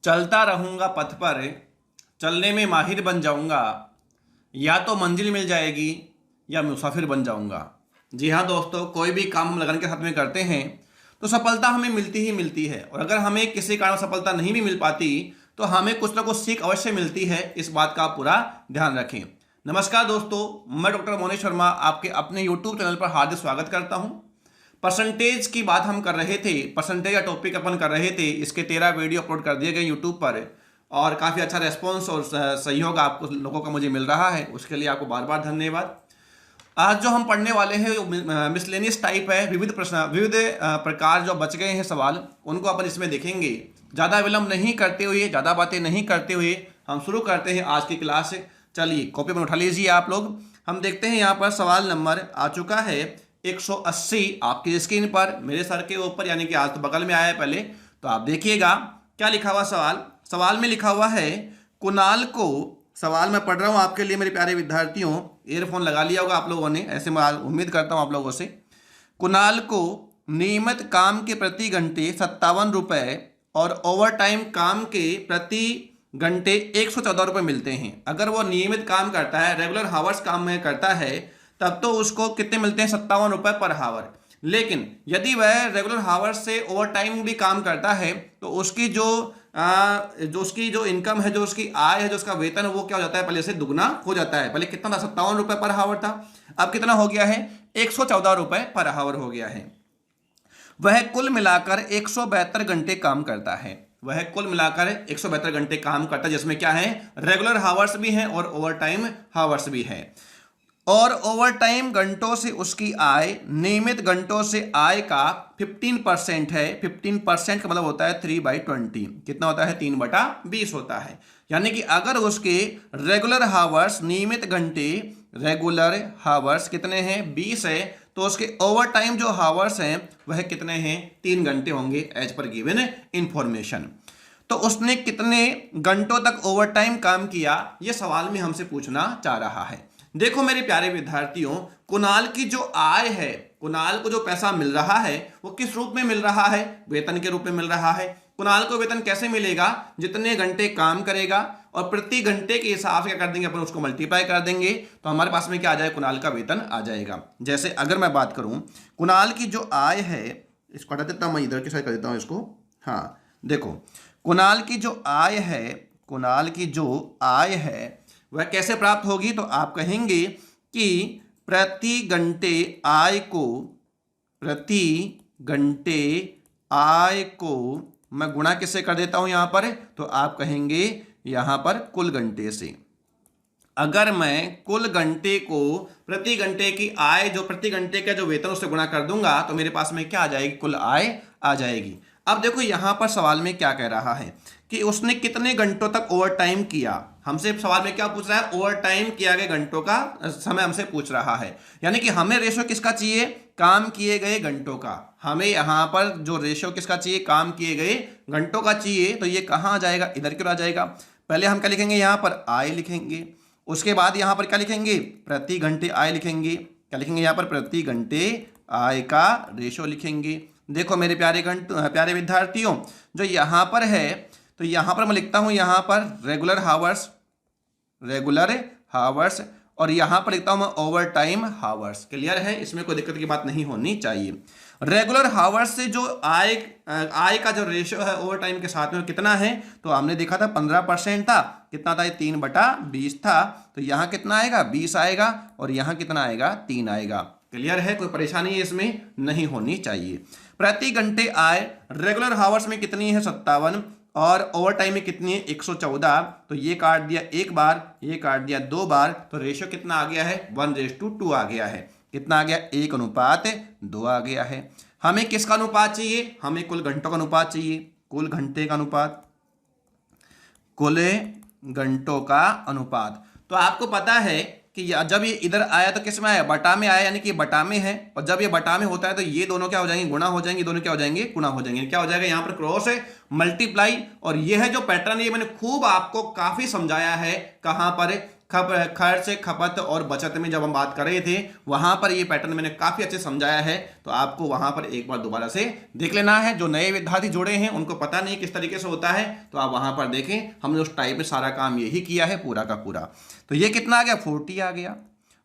चलता रहूंगा पथ पर, चलने में माहिर बन जाऊंगा, या तो मंजिल मिल जाएगी या मुसाफिर बन जाऊंगा। जी हाँ दोस्तों, कोई भी काम हम लगन के साथ में करते हैं तो सफलता हमें मिलती ही मिलती है, और अगर हमें किसी कारण सफलता नहीं भी मिल पाती तो हमें कुछ ना कुछ सीख अवश्य मिलती है। इस बात का आप पूरा ध्यान रखें। नमस्कार दोस्तों, मैं डॉक्टर मोनेश शर्मा आपके अपने यूट्यूब चैनल पर हार्दिक स्वागत करता हूं। परसेंटेज की बात हम कर रहे थे, परसेंटेज का टॉपिक अपन कर रहे थे। इसके 13 वीडियो अपलोड कर दिए गए यूट्यूब पर, और काफ़ी अच्छा रेस्पॉन्स और सहयोग आपको लोगों का मुझे मिल रहा है, उसके लिए आपको बार बार धन्यवाद। आज जो हम पढ़ने वाले हैं वो मिसलेनियस टाइप है, विविध प्रश्न, विविध प्रकार जो बच गए हैं सवाल, उनको अपन इसमें देखेंगे। ज़्यादा विलंब नहीं करते हुए, ज़्यादा बातें नहीं करते हुए हम शुरू करते हैं आज की क्लास। चलिए कॉपी पर उठा लीजिए आप लोग। हम देखते हैं यहाँ पर सवाल नंबर आ चुका है 180 आपकी स्क्रीन पर, मेरे सर के ऊपर, यानी कि आज तो बगल में आया है पहले, तो आप देखिएगा क्या लिखा हुआ सवाल में लिखा हुआ है कुणाल को। सवाल मैं पढ़ रहा हूँ आपके लिए मेरे प्यारे विद्यार्थियों, ईयरफोन लगा लिया होगा आप लोगों ने, ऐसे मैं उम्मीद करता हूँ आप लोगों से। कुणाल को नियमित काम के प्रति घंटे 57 रुपये और ओवर टाइम काम के प्रति घंटे 114 रुपये मिलते हैं। अगर वो नियमित काम करता है, रेगुलर हावर्स काम में करता है, तब तो उसको कितने मिलते हैं? 57 रुपये पर हावर। लेकिन यदि वह रेगुलर हावर्स से ओवर टाइम भी काम करता है तो उसकी उसकी जो इनकम है, जो उसकी आय है, जो उसका वेतन है, वो क्या हो जाता है? पहले से दुगना हो जाता है। पहले कितना था? 57 रुपये पर हावर था, अब कितना हो गया है? 114 रुपये पर हावर हो गया है। वह कुल मिलाकर 172 घंटे काम करता है। वह कुल मिलाकर 172 घंटे काम करता है, जिसमें क्या है? रेगुलर हावर्स भी हैं और ओवर टाइम हावर्स भी हैं। और ओवर टाइम घंटों से उसकी आय नियमित घंटों से आय का 15% है। 15% का मतलब होता है 3/20। कितना होता है? 3/20 होता है। यानी कि अगर उसके रेगुलर हावर्स, नियमित घंटे, रेगुलर हावर्स कितने हैं? 20 है, तो उसके ओवर टाइम जो हावर्स हैं वह कितने हैं? 3 घंटे होंगे एज पर गिवन इंफॉर्मेशन। तो उसने कितने घंटों तक ओवर टाइम काम किया, यह सवाल में हमसे पूछना चाह रहा है। देखो मेरे प्यारे विद्यार्थियों, कुणाल की जो आय है, कुणाल को जो पैसा मिल रहा है वो किस रूप में मिल रहा है? वेतन के रूप में मिल रहा है। कुणाल को वेतन कैसे मिलेगा? जितने घंटे काम करेगा, और प्रति घंटे के हिसाब से क्या कर देंगे अपन? उसको मल्टीप्लाई कर देंगे, तो हमारे पास में क्या आ जाएगा? कुणाल का वेतन आ जाएगा। जैसे अगर मैं बात करूं कुणाल की जो आय है, इसको हटा देता हूं, मैं इधर की साइड कर देता हूं इसको। हाँ देखो, कुणाल की जो आय है, कुणाल की जो आय है वह कैसे प्राप्त होगी? तो आप कहेंगे कि प्रति घंटे आय को, प्रति घंटे आय को मैं गुणा किससे कर देता हूं यहां पर? तो आप कहेंगे यहां पर कुल घंटे से। अगर मैं कुल घंटे को प्रति घंटे की आय, जो प्रति घंटे का जो वेतन, उससे गुणा कर दूंगा तो मेरे पास में क्या आ जाएगी? कुल आय आ जाएगी। अब देखो यहां पर सवाल में क्या कह रहा है कि उसने कितने घंटों तक ओवर टाइम किया। हमसे सवाल में क्या पूछ रहा है? ओवर टाइम किया गए घंटों का समय हमसे पूछ रहा है। यानी कि हमें रेशो किसका चाहिए? काम किए गए घंटों का। हमें यहां पर जो रेशो किसका चाहिए? काम किए गए घंटों का चाहिए। तो ये कहां आ जाएगा? इधर क्यों आ जाएगा? पहले हम क्या लिखेंगे? यहां पर आय लिखेंगे, उसके बाद यहां पर क्या लिखेंगे? प्रति घंटे आय लिखेंगे। क्या लिखेंगे यहां पर? प्रति घंटे आय का रेशो लिखेंगे। देखो मेरे प्यारे विद्यार्थियों, जो यहां पर है, तो यहां पर मैं लिखता हूं यहां पर रेगुलर हावर्स, रेगुलर हावर्स, और यहां पर लिखता हूं मैं ओवर टाइम हावर्स। क्लियर है? इसमें कोई दिक्कत की बात नहीं होनी चाहिए। रेगुलर हावर्स से जो आय का जो रेशियो है ओवर टाइम के साथ में कितना है? तो हमने देखा था 15% था। कितना था? 3/20 था। तो यहां कितना आएगा? 20 आएगा, और यहां कितना आएगा? 3 आएगा। क्लियर है? कोई परेशानी इसमें नहीं होनी चाहिए। प्रति घंटे आय रेगुलर हावर्स में कितनी है? 57, और ओवर टाइम में कितनी है? 114। तो ये काट दिया एक बार, ये काट दिया 2 बार, तो रेशियो कितना आ गया है? 1:2 आ गया है। कितना आ गया? 1:2 आ गया है। हमें किसका अनुपात चाहिए? हमें कुल घंटों का अनुपात चाहिए। कुल घंटे का अनुपात, कुल घंटों का अनुपात। तो आपको पता है कि जब ये इधर आया तो किस में आया? बटा में आया, यानी कि बटा में है। और जब ये बटा में होता है तो ये दोनों क्या हो जाएंगे? गुणा हो जाएंगे। दोनों क्या हो जाएंगे? गुणा हो जाएंगे। क्या हो जाएगा? यहाँ पर क्रॉस है, मल्टीप्लाई। और ये है जो पैटर्न, ये मैंने खूब आपको काफी समझाया है। कहां पर? खर्च खपत और बचत में जब हम बात कर रहे थे वहां पर ये पैटर्न मैंने काफी अच्छे समझाया है, तो आपको वहां पर एक बार दोबारा से देख लेना है। जो नए विद्यार्थी जुड़े हैं उनको पता नहीं किस तरीके से होता है, तो आप वहां पर देखें, हमने उस टाइप में सारा काम यही किया है पूरा का पूरा। तो ये कितना आ गया 40 आ गया,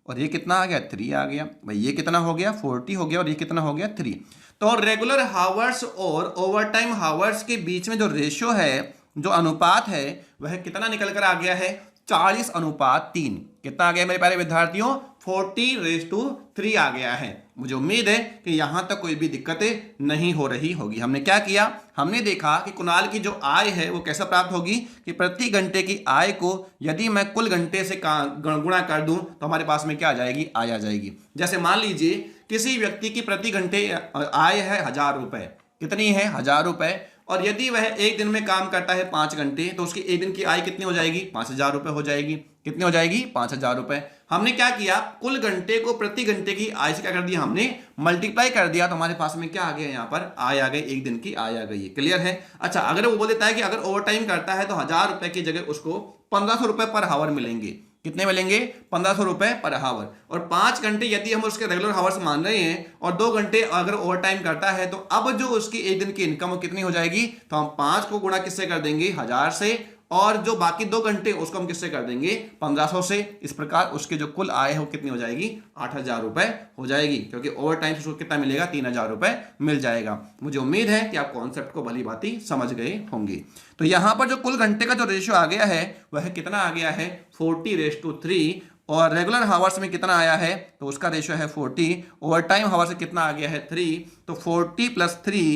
और ये कितना आ गया 3 आ गया भाई, ये कितना हो गया 40 हो गया, और ये कितना हो गया 3। तो रेगुलर हावर्स और ओवरटाइम हावर्स के बीच में जो रेशियो है, जो अनुपात है, वह कितना निकल कर आ गया है 40:3। कितना आ गया मेरे प्यारे विद्यार्थियों 40:3 आ गया है। मुझे उम्मीद है कि यहां तक कोई भी दिक्कतें नहीं हो रही होगी। हमने क्या किया, हमने देखा कि कुणाल की जो आय है वो कैसे प्राप्त होगी कि प्रति घंटे की आय को यदि मैं कुल घंटे से गुणा कर दूं तो हमारे पास में क्या आ जाएगी, आय आ जाएगी। जैसे मान लीजिए किसी व्यक्ति की प्रति घंटे आय है 1000 रुपए, कितनी है 1000 रुपए, और यदि वह एक दिन में काम करता है 5 घंटे तो उसकी एक दिन की आय कितनी हो जाएगी 5000 रुपए हो जाएगी। कितनी हो जाएगी 5000 रुपए। हमने क्या किया, कुल घंटे को प्रति घंटे की आय से क्या कर दिया, हमने मल्टीप्लाई कर दिया, तो हमारे पास में क्या आ गया, यहाँ पर आय आ गई, एक दिन की आय आ गई है। क्लियर है। अच्छा, अगर वो बोल देता है कि अगर ओवर टाइम करता है तो 1000 रुपए की जगह उसको 1500 रुपए पर हावर मिलेंगे। कितने मिलेंगे 1500 रुपए पर हावर। और 5 घंटे यदि हम उसके रेगुलर हावर्स मान रहे हैं और 2 घंटे अगर ओवर टाइम करता है तो अब जो उसकी एक दिन की इनकम कितनी हो जाएगी, तो हम 5 को गुणा किससे कर देंगे 1000 से, और जो बाकी 2 घंटे उसको हम किससे कर देंगे 1500 से। इस प्रकार उसकी जो कुल आय है वो कितनी हो जाएगी 8000 रुपए हो जाएगी, क्योंकि ओवर टाइम से उसको कितना मिलेगा 3000 रुपए मिल जाएगा। मुझे उम्मीद है कि आप कॉन्सेप्ट को भली भांति समझ गए होंगे। तो यहां पर जो कुल घंटे का जो रेशियो आ गया है वह कितना आ गया है 40:3, और रेगुलर हावर्स में कितना आया है तो उसका रेशियो है 40, ओवर टाइम हावर से कितना आ गया है 3, तो 40 + 3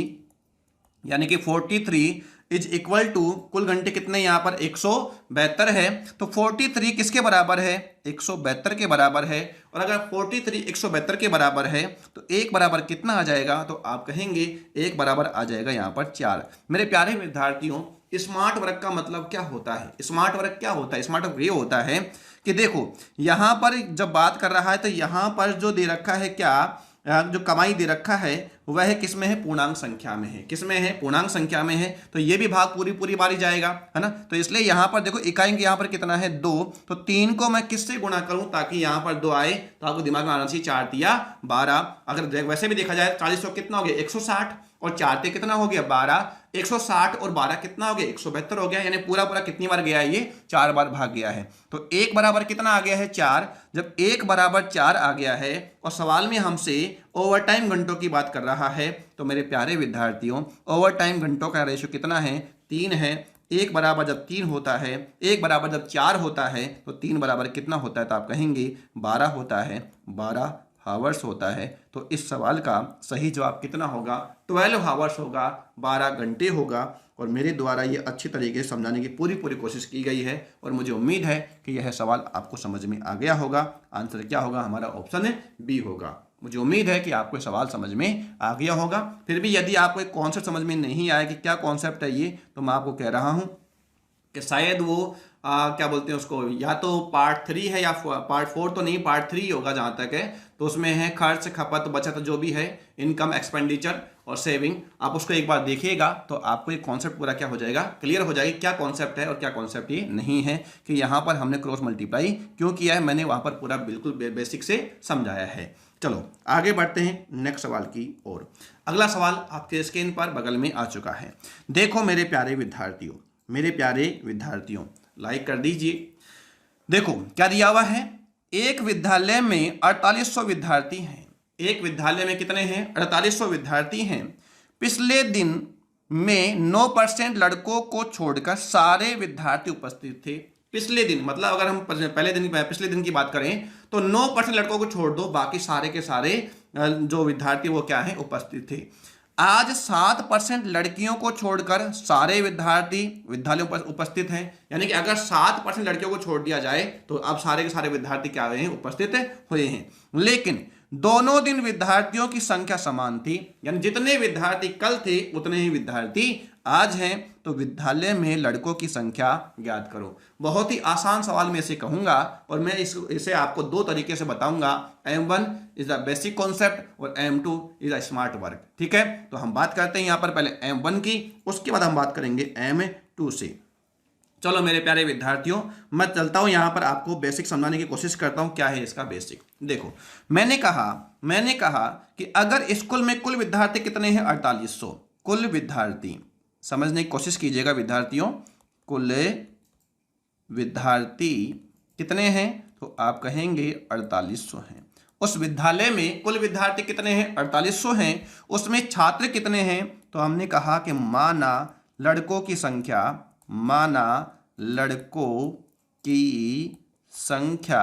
यानी कि 43 इज इक्वल टू कुल घंटे कितने यहां पर 172 है। तो 43 किसके बराबर है 172 के बराबर है, और अगर 43 172 के बराबर है तो एक बराबर कितना आ जाएगा, तो आप कहेंगे एक बराबर आ जाएगा यहां पर 4। मेरे प्यारे विद्यार्थियों, स्मार्ट वर्क का मतलब क्या होता है, स्मार्ट वर्क क्या होता है, स्मार्ट वर्क ये होता है कि देखो यहां पर जब बात कर रहा है तो यहां पर जो दे रखा है, क्या जो कमाई दे रखा है वह किस में है, पूर्णांक संख्या में है। किस में है, पूर्णांक संख्या में है, तो ये भी भाग पूरी बारी जाएगा, है ना। तो इसलिए यहां पर देखो इकाई यहाँ पर कितना है 2, तो 3 को मैं किससे गुणा करूं ताकि यहां पर 2 आए, तो आपको दिमाग में आना चाहिए 4 × 12। अगर वैसे भी देखा जाए 40 कितना हो गया 160, और 4 × कितना हो गया 12, 160 और 12 कितना हो गया 172 हो गया, यानी पूरा कितनी बार गया है ये 4 बार भाग गया है। तो एक बराबर कितना आ गया है 4। जब एक बराबर 4 आ गया है और सवाल में हमसे ओवर टाइम घंटों की बात कर रहा है, तो मेरे प्यारे विद्यार्थियों ओवर टाइम घंटों का रेशियो कितना है 3 है। एक बराबर जब 3 होता है, एक बराबर जब 4 होता है, तो 3 बराबर कितना होता है, तो आप कहेंगे 12 होता है, 12 हावर्स होता है। तो इस सवाल का सही जवाब कितना होगा 12 हावर्स होगा, 12 घंटे होगा। और मेरे द्वारा ये अच्छी तरीके से समझाने की पूरी कोशिश की गई है, और मुझे उम्मीद है कि यह सवाल आपको समझ में आ गया होगा। आंसर क्या होगा, हमारा ऑप्शन बी होगा। मुझे उम्मीद है कि आपको सवाल समझ में आ गया होगा। फिर भी यदि आपको एक कॉन्सेप्ट समझ में नहीं आया कि क्या कॉन्सेप्ट है ये, तो मैं आपको कह रहा हूँ कि शायद वो क्या बोलते हैं उसको, या तो पार्ट 3 है या पार्ट 4 तो नहीं, पार्ट 3 होगा जहाँ तक है। तो उसमें है खर्च खपत बचत जो भी है, इनकम एक्सपेंडिचर और सेविंग। आप उसको एक बार देखिएगा तो आपको एक कॉन्सेप्ट पूरा क्या हो जाएगा, क्लियर हो जाएगी क्या कॉन्सेप्ट है और क्या कॉन्सेप्ट ये नहीं है, कि यहाँ पर हमने क्रॉस मल्टीप्लाई क्यों किया है, मैंने वहाँ पर पूरा बिल्कुल बेसिक से समझाया है। चलो आगे बढ़ते हैं नेक्स्ट सवाल की ओर। अगला सवाल आपके स्क्रीन पर बगल में आ चुका है। देखो मेरे प्यारे विद्यार्थियों लाइक कर दीजिए। देखो क्या दिया हुआ है, एक विद्यालय में 4800 विद्यार्थी हैं। एक विद्यालय में कितने हैं 4800 विद्यार्थी हैं। पिछले दिन में 9% लड़कों को छोड़कर सारे विद्यार्थी उपस्थित थे। पिछले दिन मतलब अगर हम पिछले दिन की बात करें तो 9% लड़कों को छोड़ दो, बाकी सारे के सारे जो विद्यार्थी वो क्या है उपस्थित थे। आज 7% लड़कियों को छोड़कर सारे विद्यार्थी विद्यालय उपस्थित हैं। यानी कि अगर 7% लड़कियों को छोड़ दिया जाए तो अब सारे के सारे विद्यार्थी क्या हुए हैं, उपस्थित हुए हैं। लेकिन दोनों दिन विद्यार्थियों की संख्या समान थी, यानी जितने विद्यार्थी कल थे उतने ही विद्यार्थी आज हैं। तो विद्यालय में लड़कों की संख्या ज्ञात करो। बहुत ही आसान सवाल में इसे कहूंगा, और मैं इसे आपको 2 तरीके से बताऊंगा। M1 is the basic concept और M2 is the smart work. ठीक है, तो हम बात करते हैं यहां पर पहले M1 की, उसके बाद हम बात करेंगे M2 से। चलो मेरे प्यारे विद्यार्थियों, मैं चलता हूं यहां पर आपको बेसिक समझाने की कोशिश करता हूं क्या है इसका बेसिक। देखो मैंने कहा कि अगर स्कूल में कुल विद्यार्थी कितने हैं 4800। कुल विद्यार्थी समझने की कोशिश कीजिएगा विद्यार्थियों, कुल विद्यार्थी कितने हैं तो आप कहेंगे 4800 हैं। उस विद्यालय में कुल विद्यार्थी कितने हैं 4800 हैं। उसमें छात्र कितने हैं तो हमने कहा कि माना लड़कों की संख्या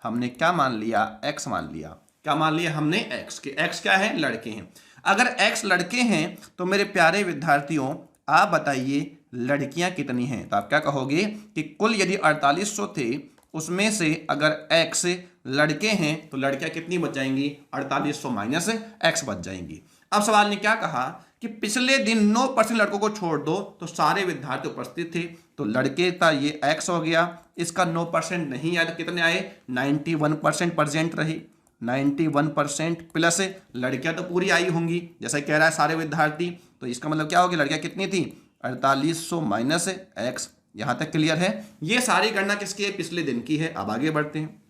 हमने क्या मान लिया, x मान लिया। क्या मान लिया हमने, x के x क्या है, लड़के हैं। अगर x लड़के हैं तो मेरे प्यारे विद्यार्थियों आप बताइए लड़कियां कितनी हैं। तो आप क्या कहोगे कि कुल यदि 4800 थे उसमें से अगर x लड़के हैं तो लड़कियां कितनी बच जाएंगी, 4800 माइनस x बच जाएंगी। अब सवाल ने क्या कहा कि पिछले दिन 9% लड़कों को छोड़ दो तो सारे विद्यार्थी उपस्थित थे, तो लड़के का ये x हो गया, इसका 9% नहीं आया तो कितने आए, 91% प्रेजेंट रही। 91% प्लस लड़कियां तो पूरी आई होंगी जैसा कह रहा है सारे विद्यार्थी, तो इसका मतलब क्या होगी, लड़कियां कितनी थी 4800 माइनस x। यहां तक क्लियर है। ये सारी गणना किसकी है, पिछले दिन की है। अब आगे बढ़ते हैं।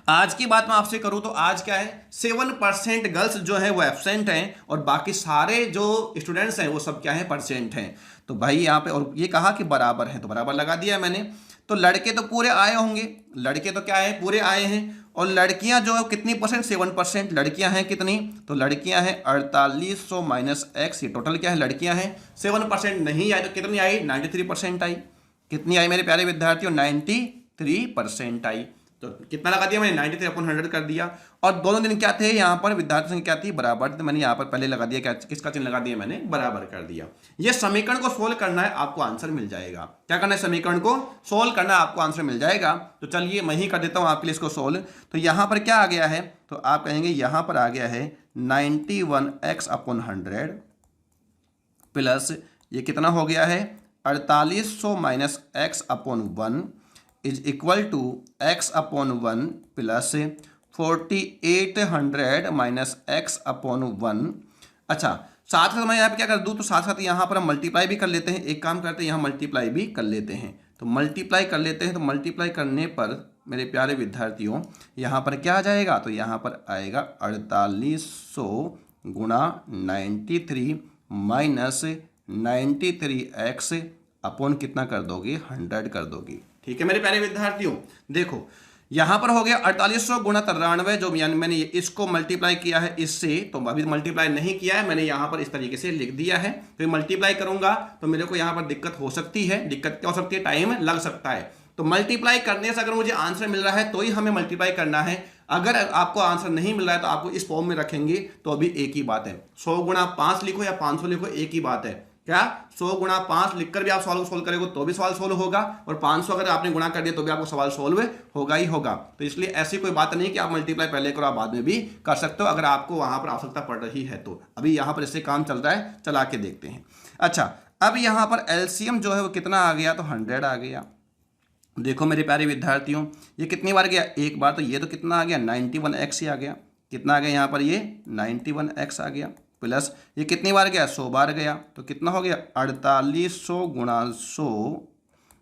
आज की बात मैं आपसे करूं तो आज क्या है, 7% गर्ल्स जो है वो एब्सेंट हैं और बाकी सारे जो स्टूडेंट्स हैं वो सब क्या है, परसेंट हैं। तो भाई यहाँ पे और ये कहा कि बराबर है तो बराबर लगा दिया मैंने। तो लड़के तो पूरे आए होंगे, लड़के तो क्या है, पूरे आए हैं। और लड़कियां जो है कितनी परसेंट, 7% लड़कियां हैं। कितनी, तो लड़कियां हैं 4800 माइनस x। ये टोटल क्या है, लड़कियां हैं। 7% नहीं आई तो कितनी आई, 93% आई। कितनी आई मेरे प्यारे विद्यार्थियों, 93% आई। तो कितना लगा दिया मैंने, 93/100 कर दिया। और दोनों दिन क्या थे यहाँ पर, विद्यार्थी संख्या क्या थी, बराबर। तो मैंने यहाँ पर पहले लगा दिया, क्या किसका चिन्ह लगा दिया मैंने, बराबर कर दिया। ये समीकरण को सोल्व करना है, आपको आंसर मिल जाएगा। क्या करना है, समीकरण को सोल्व करना है, आपको आंसर मिल जाएगा। तो चलिए मैं ही कर देता हूँ आपके लिए इसको सोल्व। तो यहाँ पर क्या आ गया है, तो आप कहेंगे यहाँ पर आ गया है 91x/100 प्लस ये कितना हो गया है, 4800 minus x/1 is equal to x/1 plus 4800 minus x/1। अच्छा, साथ साथ मैं यहाँ पे क्या कर दूँ, तो साथ साथ यहाँ पर हम मल्टीप्लाई भी कर लेते हैं। एक काम करते हैं, यहाँ मल्टीप्लाई भी कर लेते हैं। तो मल्टीप्लाई कर लेते हैं, तो मल्टीप्लाई करने पर मेरे प्यारे विद्यार्थियों यहाँ पर क्या आ जाएगा, तो यहाँ पर आएगा 4800 गुणा 93 माइनस 93x अपॉन कितना कर दोगे, 100 कर दोगे। ठीक है मेरे प्यारे विद्यार्थियों, देखो यहां पर हो गया 4800 गुणा 93, जो यानी मैंने इसको मल्टीप्लाई किया है इससे, तो अभी मल्टीप्लाई नहीं किया है मैंने, यहां पर इस तरीके से लिख दिया है। फिर मल्टीप्लाई करूंगा तो मेरे को यहां पर दिक्कत हो सकती है। दिक्कत क्या हो सकती है, टाइम लग सकता है। तो मल्टीप्लाई करने से अगर मुझे आंसर मिल रहा है तो ही हमें मल्टीप्लाई करना है। अगर आपको आंसर नहीं मिल रहा है तो आपको इस फॉर्म में रखेंगे तो अभी एक ही बात है, 100 गुणा 5 लिखो या 500 लिखो, एक ही बात है। क्या 100 गुणा 5 लिखकर भी आप सवाल को सोल्व करेंगे तो भी सवाल सोल्व होगा, और 500 अगर आपने गुणा कर दिया तो भी आपको सवाल सोल्व होगा ही होगा। तो इसलिए ऐसी कोई बात नहीं कि आप मल्टीप्लाई पहले करो, आप बाद में भी कर सकते हो अगर आपको वहां पर आवश्यकता पड़ रही है तो। अभी यहाँ पर इससे काम चल रहा है, चला के देखते हैं। अच्छा, अब यहाँ पर एलसीएम जो है वो कितना आ गया, तो 100 आ गया। देखो मेरे प्यारे विद्यार्थियों, ये कितनी बार गया, एक बार। तो ये तो कितना आ गया, 91x ही आ गया। कितना आ गया यहाँ पर, ये 91x आ गया। प्लस ये कितनी बार गया, 100 बार गया। तो कितना हो गया, 4800 गुणा 100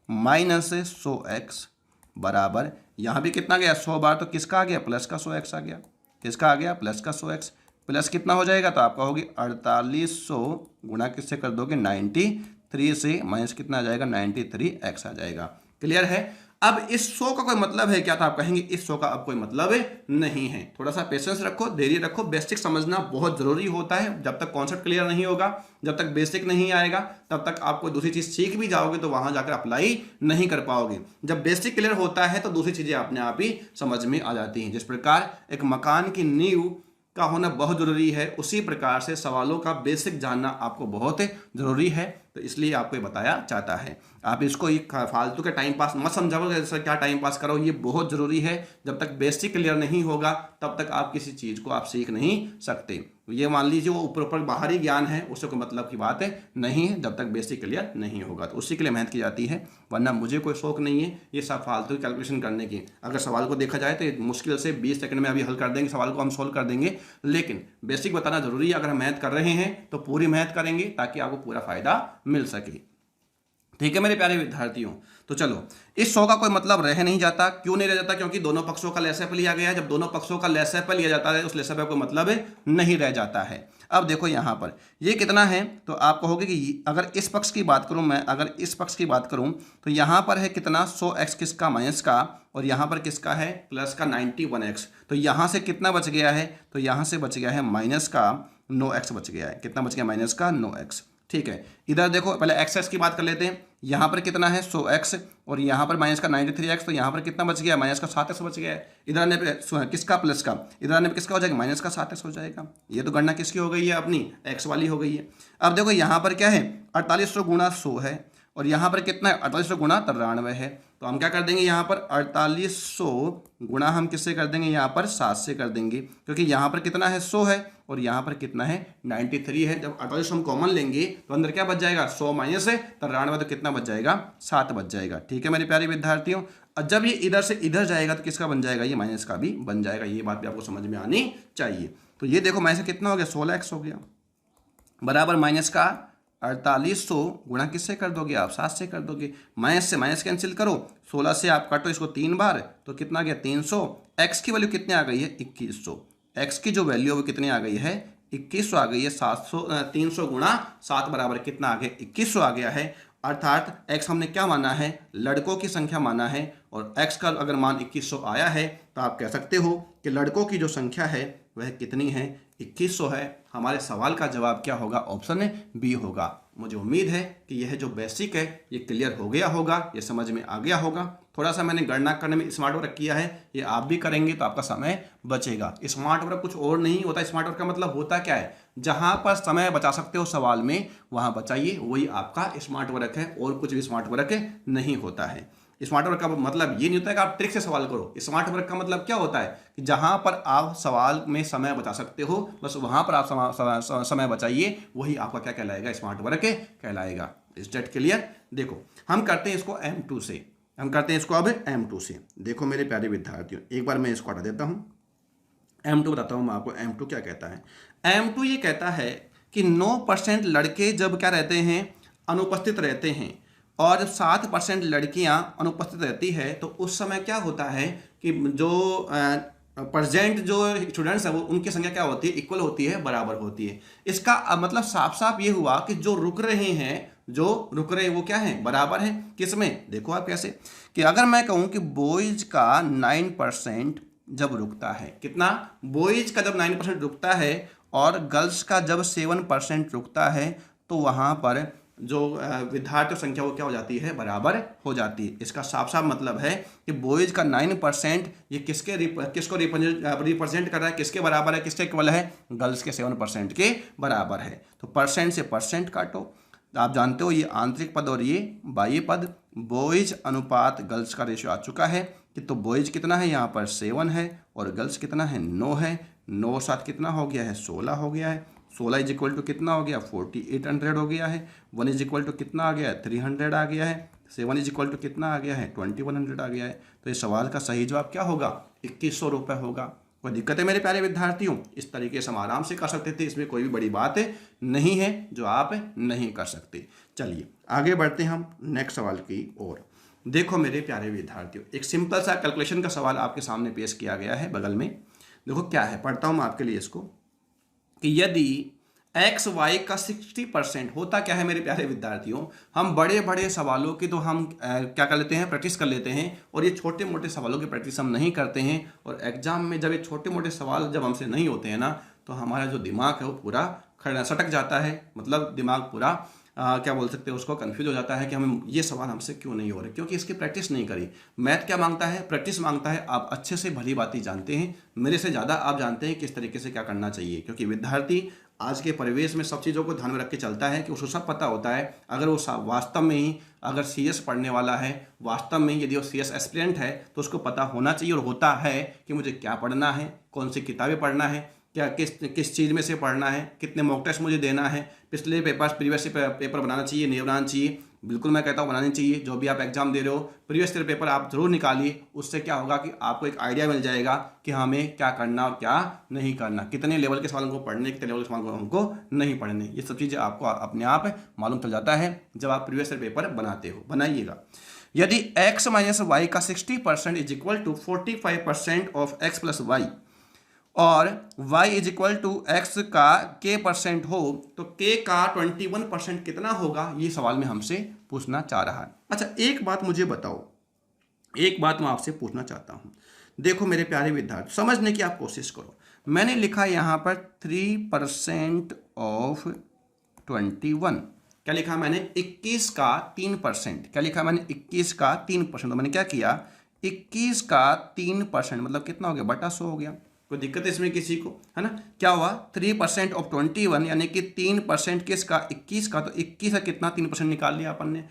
माइनस 100x बराबर, यहाँ भी कितना गया, 100 बार। तो किसका आ गया, प्लस का 100x आ गया। किसका आ गया, प्लस का 100x। प्लस कितना हो जाएगा, तो आपका होगी 4800 गुणा किससे कर दोगे, 93 से, माइनस कितना आ जाएगा, 93x आ जाएगा। क्लियर है। अब इस 100 का कोई मतलब है क्या, तो आप कहेंगे इस 100 का अब कोई मतलब नहीं है। थोड़ा सा पेशेंस रखो, धैर्य रखो। बेसिक समझना बहुत जरूरी होता है। जब तक कॉन्सेप्ट क्लियर नहीं होगा, जब तक बेसिक नहीं आएगा, तब तक आप कोई दूसरी चीज सीख भी जाओगे तो वहां जाकर अप्लाई नहीं कर पाओगे। जब बेसिक क्लियर होता है तो दूसरी चीजें अपने आप ही समझ में आ जाती हैं। जिस प्रकार एक मकान की नींव का होना बहुत जरूरी है, उसी प्रकार से सवालों का बेसिक जानना आपको बहुत जरूरी है। तो इसलिए आपको ये बताया जाता है। आप इसको एक फालतू के टाइम पास मत समझाओ, सर क्या टाइम पास करो, ये बहुत जरूरी है। जब तक बेसिक क्लियर नहीं होगा तब तक आप किसी चीज को आप सीख नहीं सकते। ये मान लीजिए वो ऊपर ऊपर बाहरी ज्ञान है, उससे कोई मतलब की बात नहीं है जब तक बेसिक क्लियर नहीं होगा। तो उसी के लिए मेहनत की जाती है, वरना मुझे कोई शौक नहीं है ये सब फालतू कैलकुलेशन करने की। अगर सवाल को देखा जाए तो मुश्किल से 20 सेकंड में अभी हल कर देंगे, सवाल को हम सोल्व कर देंगे, लेकिन बेसिक बताना जरूरी है। अगर हम मेहनत कर रहे हैं तो पूरी मेहनत करेंगे ताकि आपको पूरा फायदा मिल सके। ठीक है मेरे प्यारे विद्यार्थियों। तो चलो, इस 100 का कोई मतलब रह नहीं जाता। क्यों नहीं रह जाता? क्योंकि दोनों पक्षों का लेसेप लिया गया है। जब दोनों पक्षों का लेसेप लिया जाता है, उस लेसेप का कोई मतलब नहीं रह जाता है। अब देखो यहाँ पर ये कितना है, तो आप कहोगे कि अगर इस पक्ष की बात करूँ मैं, अगर इस पक्ष की बात करूँ तो यहाँ पर है कितना 100x किसका माइनस का, और यहाँ पर किसका है प्लस का 91x। तो यहाँ से कितना बच गया है, तो यहाँ से बच गया है माइनस का 9x बच गया है। कितना बच गया? माइनस का 9x। ठीक है, इधर देखो पहले एक्स की बात कर लेते हैं। यहाँ पर कितना है 100x और यहाँ पर माइनस का 93x, तो यहाँ पर कितना बच गया? माइनस का 7x बच गया है। इधर आने पे किसका प्लस का, इधर आने पे किसका हो जाएगा? माइनस का 7x हो जाएगा। ये तो गणना किसकी हो गई है? अपनी x वाली हो गई है। अब देखो यहाँ पर क्या है 4800 गुणा 100 है, और यहाँ पर कितना है 4800 गुणा 93 है। तो हम क्या कर देंगे यहाँ पर 4800 गुणा हम किससे कर देंगे? यहाँ पर 7 से कर देंगे, क्योंकि यहाँ पर कितना है 100 है और यहाँ पर कितना है 93 है। जब 4800 हम कॉमन लेंगे तो अंदर क्या बच जाएगा? 100 माइनस है 93, तो कितना बच जाएगा? 7 बच जाएगा। ठीक है मेरे प्यारे विद्यार्थियों, और जब ये इधर से इधर जाएगा तो किसका बन जाएगा? ये माइनस का भी बन जाएगा। ये बात भी आपको समझ में आनी चाहिए। तो ये देखो माइनस कितना हो गया? 16x हो गया, बराबर माइनस का 4800 गुणा किससे कर दोगे आप? 7 से कर दोगे। माइनस से माइनस कैंसिल करो, 16 से आप काटो इसको 3 बार, तो कितना आ गया? 300। एक्स की वैल्यू कितनी आ गई है? 2100। एक्स की जो वैल्यू है वो कितनी आ गई है? 2100 आ गई है। 300 गुणा 7 बराबर कितना आ गया? 2100 आ गया है। अर्थात x हमने क्या माना है? लड़कों की संख्या माना है, और x का अगर मान 2100 आया है तो आप कह सकते हो कि लड़कों की जो संख्या है वह कितनी है? 2100 है। हमारे सवाल का जवाब क्या होगा? ऑप्शन बी होगा। मुझे उम्मीद है कि यह जो बेसिक है ये क्लियर हो गया होगा, ये समझ में आ गया होगा। थोड़ा सा मैंने गणना करने में स्मार्ट वर्क किया है, ये आप भी करेंगे तो आपका समय बचेगा। स्मार्ट वर्क कुछ और नहीं होता। स्मार्ट वर्क का मतलब होता क्या है? जहां पर समय बचा सकते हो सवाल में वहां बचाइए, वही आपका स्मार्ट वर्क है, और कुछ भी स्मार्ट वर्क नहीं होता है। स्मार्ट वर्क का मतलब ये नहीं होता है कि आप ट्रिक से सवाल करो। स्मार्ट वर्क का मतलब क्या होता है कि जहां पर आप सवाल में समय बचा सकते हो, बस वहां पर आप समय बचाइए, वही आपका क्या कहलाएगा? स्मार्ट वर्क कहलाएगा। State clear? देखो हम करते हैं इसको M2 से, हम करते हैं इसको अब M2 से। देखो मेरे प्यारे विद्यार्थियों, एक बार मैं इसको हटा देता हूं। M2 बताता हूं मैं आपको। M2 क्या कहता है? M2 ये कहता है कि 9% लड़के जब क्या रहते हैं? अनुपस्थित रहते हैं, और 7% लड़कियां अनुपस्थित रहती है, तो उस समय क्या होता है कि जो प्रेजेंट जो स्टूडेंट्स है वो उनकी संख्या क्या होती है? इक्वल होती है, बराबर होती है। इसका मतलब साफ साफ ये हुआ कि जो रुक रहे हैं, जो रुक रहे हैं वो क्या है? बराबर है। किसमें? देखो आप कैसे, कि अगर मैं कहूं कि बॉयज का 9% जब रुकता है, कितना? बॉयज का जब 9% रुकता है और गर्ल्स का जब 7% रुकता है, तो वहां पर जो विद्यार्थी संख्या वो क्या हो जाती है? बराबर हो जाती है। इसका साफ साफ मतलब है कि बॉयज का 9% ये किसको रिप्रेजेंट कर रहा है? किसके बराबर है? किसके इक्वल है? गर्ल्स के 7% के बराबर है। तो परसेंट से परसेंट काटो, आप जानते हो ये आंतरिक पद और ये बाह्य पद। बॉयज अनुपात गर्ल्स का रेशियो आ चुका है कि तो बॉयज कितना है? यहाँ पर 7 है, और गर्ल्स कितना है? 9 है। 9 साथ कितना हो गया है? 16 हो गया है। 16 इज इक्वल टू कितना हो गया? 4800 हो गया है। 1 इज इक्वल टू कितना आ गया है? 300 आ गया है। 7 इज इक्वल टू कितना आ गया है? 2100 आ गया है। तो इस सवाल का सही जवाब क्या होगा? 2100 रुपये होगा। कोई दिक्कत है मेरे प्यारे विद्यार्थियों? इस तरीके से हम आराम से कर सकते थे, इसमें कोई भी बड़ी बात नहीं है जो आप नहीं कर सकते। चलिए आगे बढ़ते हैं हम नेक्स्ट सवाल की ओर। देखो मेरे प्यारे विद्यार्थियों, एक सिंपल सा कैलकुलेशन का सवाल आपके सामने पेश किया गया है बगल में। देखो क्या है, पढ़ता हूँ मैं आपके लिए इसको, कि यदि एक्स वाई का 60% होता क्या है मेरे प्यारे विद्यार्थियों? हम बड़े बड़े सवालों की तो हम क्या कर लेते हैं? प्रैक्टिस कर लेते हैं, और ये छोटे मोटे सवालों की प्रैक्टिस हम नहीं करते हैं। और एग्जाम में जब ये छोटे मोटे सवाल जब हमसे नहीं होते हैं ना, तो हमारा जो दिमाग है वो पूरा सटक जाता है। मतलब दिमाग पूरा क्या बोल सकते हैं उसको, कंफ्यूज हो जाता है कि हमें ये सवाल हमसे क्यों नहीं हो रहे, क्योंकि इसकी प्रैक्टिस नहीं करी। मैथ क्या मांगता है? प्रैक्टिस मांगता है। आप अच्छे से भली बातें जानते हैं, मेरे से ज़्यादा आप जानते हैं किस तरीके से क्या करना चाहिए, क्योंकि विद्यार्थी आज के परिवेश में सब चीज़ों को ध्यान में रख के चलता है कि उसको सब पता होता है। अगर वो वास्तव में ही अगर CS पढ़ने वाला है, वास्तव में यदि वो CS एस्पिरेंट है, तो उसको पता होना चाहिए और होता है कि मुझे क्या पढ़ना है, कौन सी किताबें पढ़ना है, क्या किस चीज़ में से पढ़ना है, कितने मॉक टेस्ट मुझे देना है, पिछले प्रीवियस पेपर बनाना चाहिए नहीं बनाना चाहिए। बिल्कुल मैं कहता हूँ बनानी चाहिए। जो भी आप एग्जाम दे रहे हो प्रीवियस ईयर पेपर आप जरूर निकालिए। उससे क्या होगा कि आपको एक आइडिया मिल जाएगा कि हमें क्या करना और क्या नहीं करना, कितने लेवल के सवाल हमको पढ़ने, कितने लेवल के सवाल हमको नहीं पढ़ने। ये सब चीज़ें आपको अपने आप मालूम चल जाता है जब आप प्रीवियस ईयर पेपर बनाते हो। बनाइएगा। यदि x माइनस वाई का 60% is equal to 45% of x plus y और y is equal to x का k% हो तो k का 21% कितना होगा, ये सवाल में हमसे पूछना चाह रहा है। अच्छा एक बात मुझे बताओ, एक बात मैं आपसे पूछना चाहता हूं। देखो मेरे प्यारे विद्यार्थी, समझने की आप कोशिश करो। मैंने लिखा यहां पर 3% ऑफ 21। क्या लिखा मैंने? 21 का 3%। क्या लिखा मैंने? 21 का 3%। तो मैंने क्या किया, 21 का 3% मतलब कितना हो गया, बटा 100 हो गया। कोई दिक्कत है इसमें किसी को, है ना? क्या हुआ, 3% ऑफ 21 यानी कि 3% किसका, 21 का। तो 21 का कितना, 3% निकाल लिया अपन ने।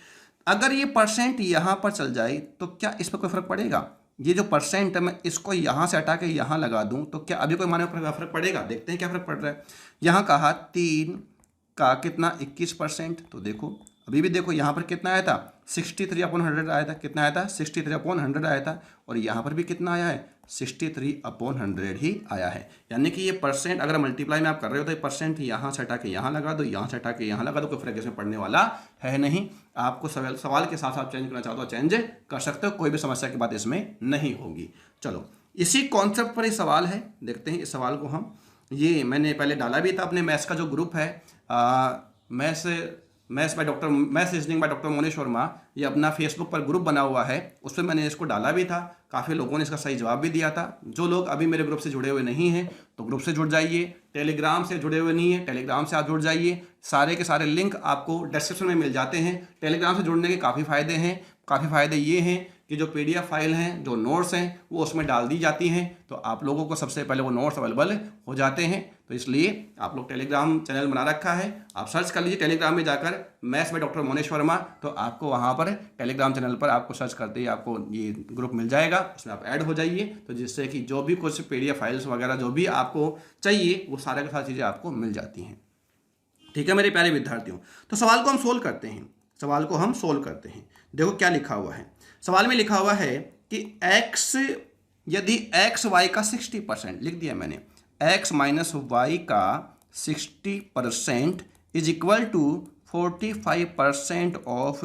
अगर ये परसेंट यहाँ पर चल जाए तो क्या इस पर कोई फर्क पड़ेगा? ये जो परसेंट है मैं इसको यहाँ से हटा के यहाँ लगा दूँ तो क्या अभी कोई माने फर्क पड़ेगा? देखते हैं क्या फर्क पड़ रहा है। यहाँ कहा 3 का कितना, 21%। तो देखो अभी भी देखो यहाँ पर कितना आया था, 63/100 आया था। कितना आया था? 63/100 आया था। और यहाँ पर भी कितना आया है, 63/100 ही आया है। यानी कि ये परसेंट अगर मल्टीप्लाई में आप कर रहे हो तो ये परसेंट यहाँ से हटा के यहाँ लगा दो, यहाँ से हटा के यहाँ लगा दो, कोई फर्क इसमें पड़ने वाला है नहीं। आपको सवाल के साथ साथ चेंज करना चाहो तो चेंज कर सकते हो, कोई भी समस्या की बात इसमें नहीं होगी। चलो इसी कॉन्सेप्ट पर ये सवाल है, देखते हैं इस सवाल को हम। ये मैंने पहले डाला भी था अपने मैथ्स का जो ग्रुप है, maths reasoning by doctor Monesh Verma, ये अपना फेसबुक पर ग्रुप बना हुआ है, उस पर मैंने इसको डाला भी था। काफ़ी लोगों ने इसका सही जवाब भी दिया था। जो लोग अभी मेरे ग्रुप से जुड़े हुए नहीं हैं तो ग्रुप से जुड़ जाइए। टेलीग्राम से जुड़े हुए नहीं हैं, टेलीग्राम से आप जुड़ जाइए। सारे के सारे लिंक आपको डिस्क्रिप्शन में मिल जाते हैं। टेलीग्राम से जुड़ने के काफ़ी फ़ायदे हैं। काफ़ी फ़ायदे ये हैं कि जो PDF फाइल हैं, जो नोट्स हैं, वो उसमें डाल दी जाती हैं, तो आप लोगों को सबसे पहले वो नोट्स अवेलेबल हो जाते हैं। तो इसलिए आप लोग टेलीग्राम चैनल बना रखा है, आप सर्च कर लीजिए टेलीग्राम में जाकर maths by doctor Monesh Verma, तो आपको वहाँ पर टेलीग्राम चैनल पर आपको सर्च करते ही आपको ये ग्रुप मिल जाएगा, उसमें आप ऐड हो जाइए। तो जिससे कि जो भी कुछ PDF फाइल्स वगैरह जो भी आपको चाहिए वो सारे के सारी चीज़ें आपको मिल जाती हैं। ठीक है मेरे प्यारे विद्यार्थियों, तो सवाल को हम सोल्व करते हैं। सवाल को हम सोल्व करते हैं। देखो क्या लिखा हुआ है सवाल में। लिखा हुआ है कि x, यदि x y का 60% लिख दिया मैंने, x माइनस वाई का 60% is equal to 45% of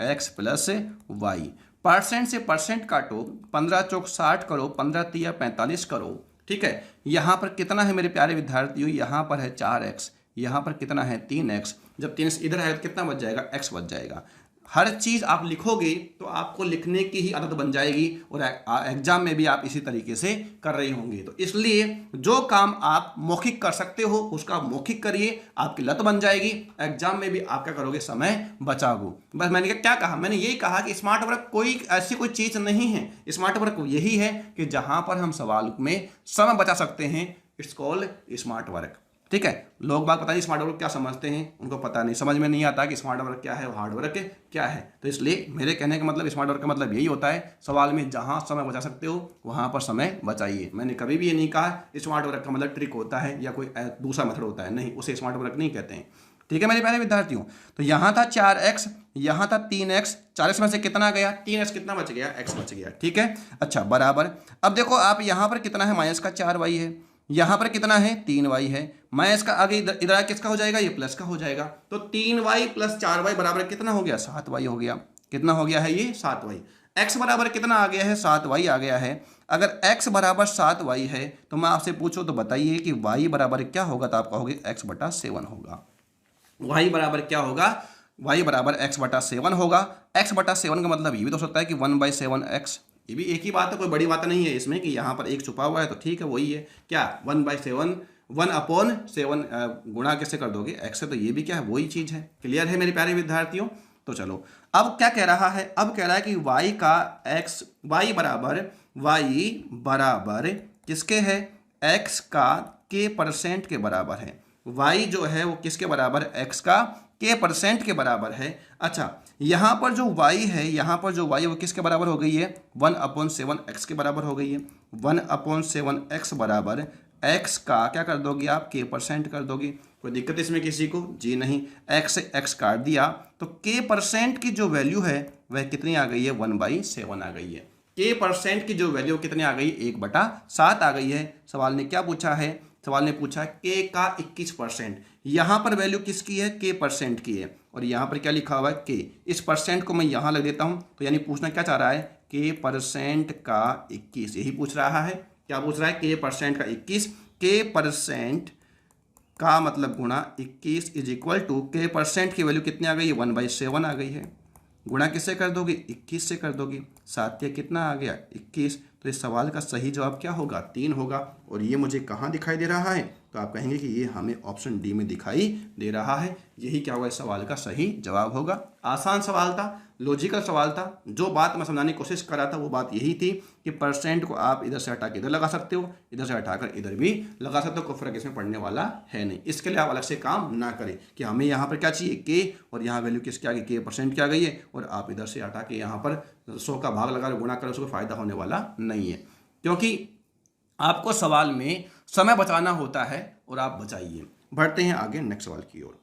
x plus y. Percent से परसेंट काटो, 15 चौक 60 करो, 15 तिया 45 करो। ठीक है, यहाँ पर कितना है मेरे प्यारे विद्यार्थियों, यहाँ पर है 4x, यहाँ पर कितना है 3x। जब 3x इधर आएगा तो कितना बच जाएगा, x बच जाएगा। हर चीज़ आप लिखोगे तो आपको लिखने की ही आदत बन जाएगी और एग्जाम में भी आप इसी तरीके से कर रहे होंगे। तो इसलिए जो काम आप मौखिक कर सकते हो उसका मौखिक करिए, आपकी लत बन जाएगी। एग्जाम में भी आप क्या करोगे, समय बचाओगे। बस मैंने क्या कहा, मैंने यही कहा कि स्मार्ट वर्क कोई ऐसी कोई चीज़ नहीं है। स्मार्ट वर्क यही है कि जहाँ पर हम सवाल में समय बचा सकते हैं, इट्स कॉल्ड स्मार्ट वर्क। ठीक है, लोग बात पता नहीं स्मार्ट वर्क क्या समझते हैं, उनको पता नहीं, समझ में नहीं आता कि स्मार्ट वर्क क्या है और हार्ड वर्क क्या है। तो इसलिए मेरे कहने का मतलब स्मार्ट वर्क का मतलब यही होता है, सवाल में जहां समय बचा सकते हो वहां पर समय बचाइए। मैंने कभी भी ये नहीं कहा स्मार्ट वर्क का मतलब ट्रिक होता है या कोई दूसरा मेथड होता है, नहीं, उसे स्मार्ट वर्क नहीं कहते हैं। ठीक है मेरे प्यारे विद्यार्थियों, तो यहाँ था 4x, यहाँ था 3x, 4x में से कितना गया, 3x, कितना बच गया, x बच गया। ठीक है, अच्छा बराबर। अब देखो आप यहाँ पर कितना है, माइनस का 4y है, यहाँ पर कितना है 3y है, माइनस का आगे इधर किसका हो जाएगा, ये प्लस का हो जाएगा। तो 3y प्लस 4y बराबर कितना हो गया, 7y हो गया। कितना हो गया है ये, 7y। x बराबर कितना आ गया है, 7y आ गया है। अगर x बराबर 7y है तो मैं आपसे पूछूं तो बताइए कि y बराबर क्या होगा, तो आप कहोगे x/7 होगा। y बराबर क्या होगा, y बराबर x/7 होगा। x/7 का मतलब ये भी तो हो सकता है कि 1/7x, ये भी एक ही बात है, कोई बड़ी बात नहीं है इसमें कि यहाँ पर एक छुपा हुआ है तो ठीक है वही है। क्या 1/7, 1/7 गुणा कैसे कर दोगे x से, तो ये भी क्या है, वही चीज़ है। क्लियर है मेरे प्यारे विद्यार्थियों। तो चलो अब क्या कह रहा है, अब कह रहा है कि y का x, y बराबर किसके है, x का k% के बराबर है। y जो है वो किसके बराबर, x का k% के बराबर है। अच्छा यहाँ पर जो y है, यहाँ पर जो y है वो किसके बराबर हो गई है, 1/7x के बराबर हो गई है। 1/7x बराबर एक्स का क्या कर दोगे आप, के परसेंट कर दोगे। कोई दिक्कत इसमें किसी को, जी नहीं। एक्स से एक्स काट दिया तो के परसेंट की जो वैल्यू है वह कितनी आ गई है, 1/7 आ गई है। के परसेंट की जो वैल्यू कितनी आ गई, 1/7 आ गई है। सवाल ने क्या पूछा है, सवाल ने पूछा के का 21%। यहाँ पर वैल्यू किसकी है, के परसेंट की है, और यहाँ पर क्या लिखा हुआ है, के। इस परसेंट को मैं यहाँ लग देता हूँ, तो यानी पूछना क्या चाह रहा है, के परसेंट का 21, यही पूछ रहा है। क्या पूछ रहा है, के परसेंट का 21। के परसेंट का मतलब गुणा 21 इज इक्वल टू, के परसेंट की वैल्यू कितनी आ गई है, 1/7 आ गई है। गुणा किससे कर दोगे, 21 से कर दोगे। 7 या कितना आ गया, 21। तो इस सवाल का सही जवाब क्या होगा, 3 होगा। और ये मुझे कहाँ दिखाई दे रहा है, तो आप कहेंगे कि ये हमें ऑप्शन डी में दिखाई दे रहा है। यही क्या होगा, इस सवाल का सही जवाब होगा। आसान सवाल था, लॉजिकल सवाल था। जो बात मैं समझाने की कोशिश कर रहा था वो बात यही थी कि परसेंट को आप इधर से हटा के इधर लगा सकते हो, इधर से हटाकर इधर भी लगा सकते हो, कोई फर्क इसमें पड़ने वाला है नहीं। इसके लिए आप अलग से काम ना करें कि हमें यहाँ पर क्या चाहिए, के, और यहाँ वैल्यू किसके आ गई, के परसेंट क्या गई है, और आप इधर से हटा के यहाँ पर 100 का भाग लगा गुणा करें, उसको फायदा होने वाला नहीं है। क्योंकि आपको सवाल में समय बचाना होता है और आप बचाइए। बढ़ते हैं आगे नेक्स्ट सवाल की ओर।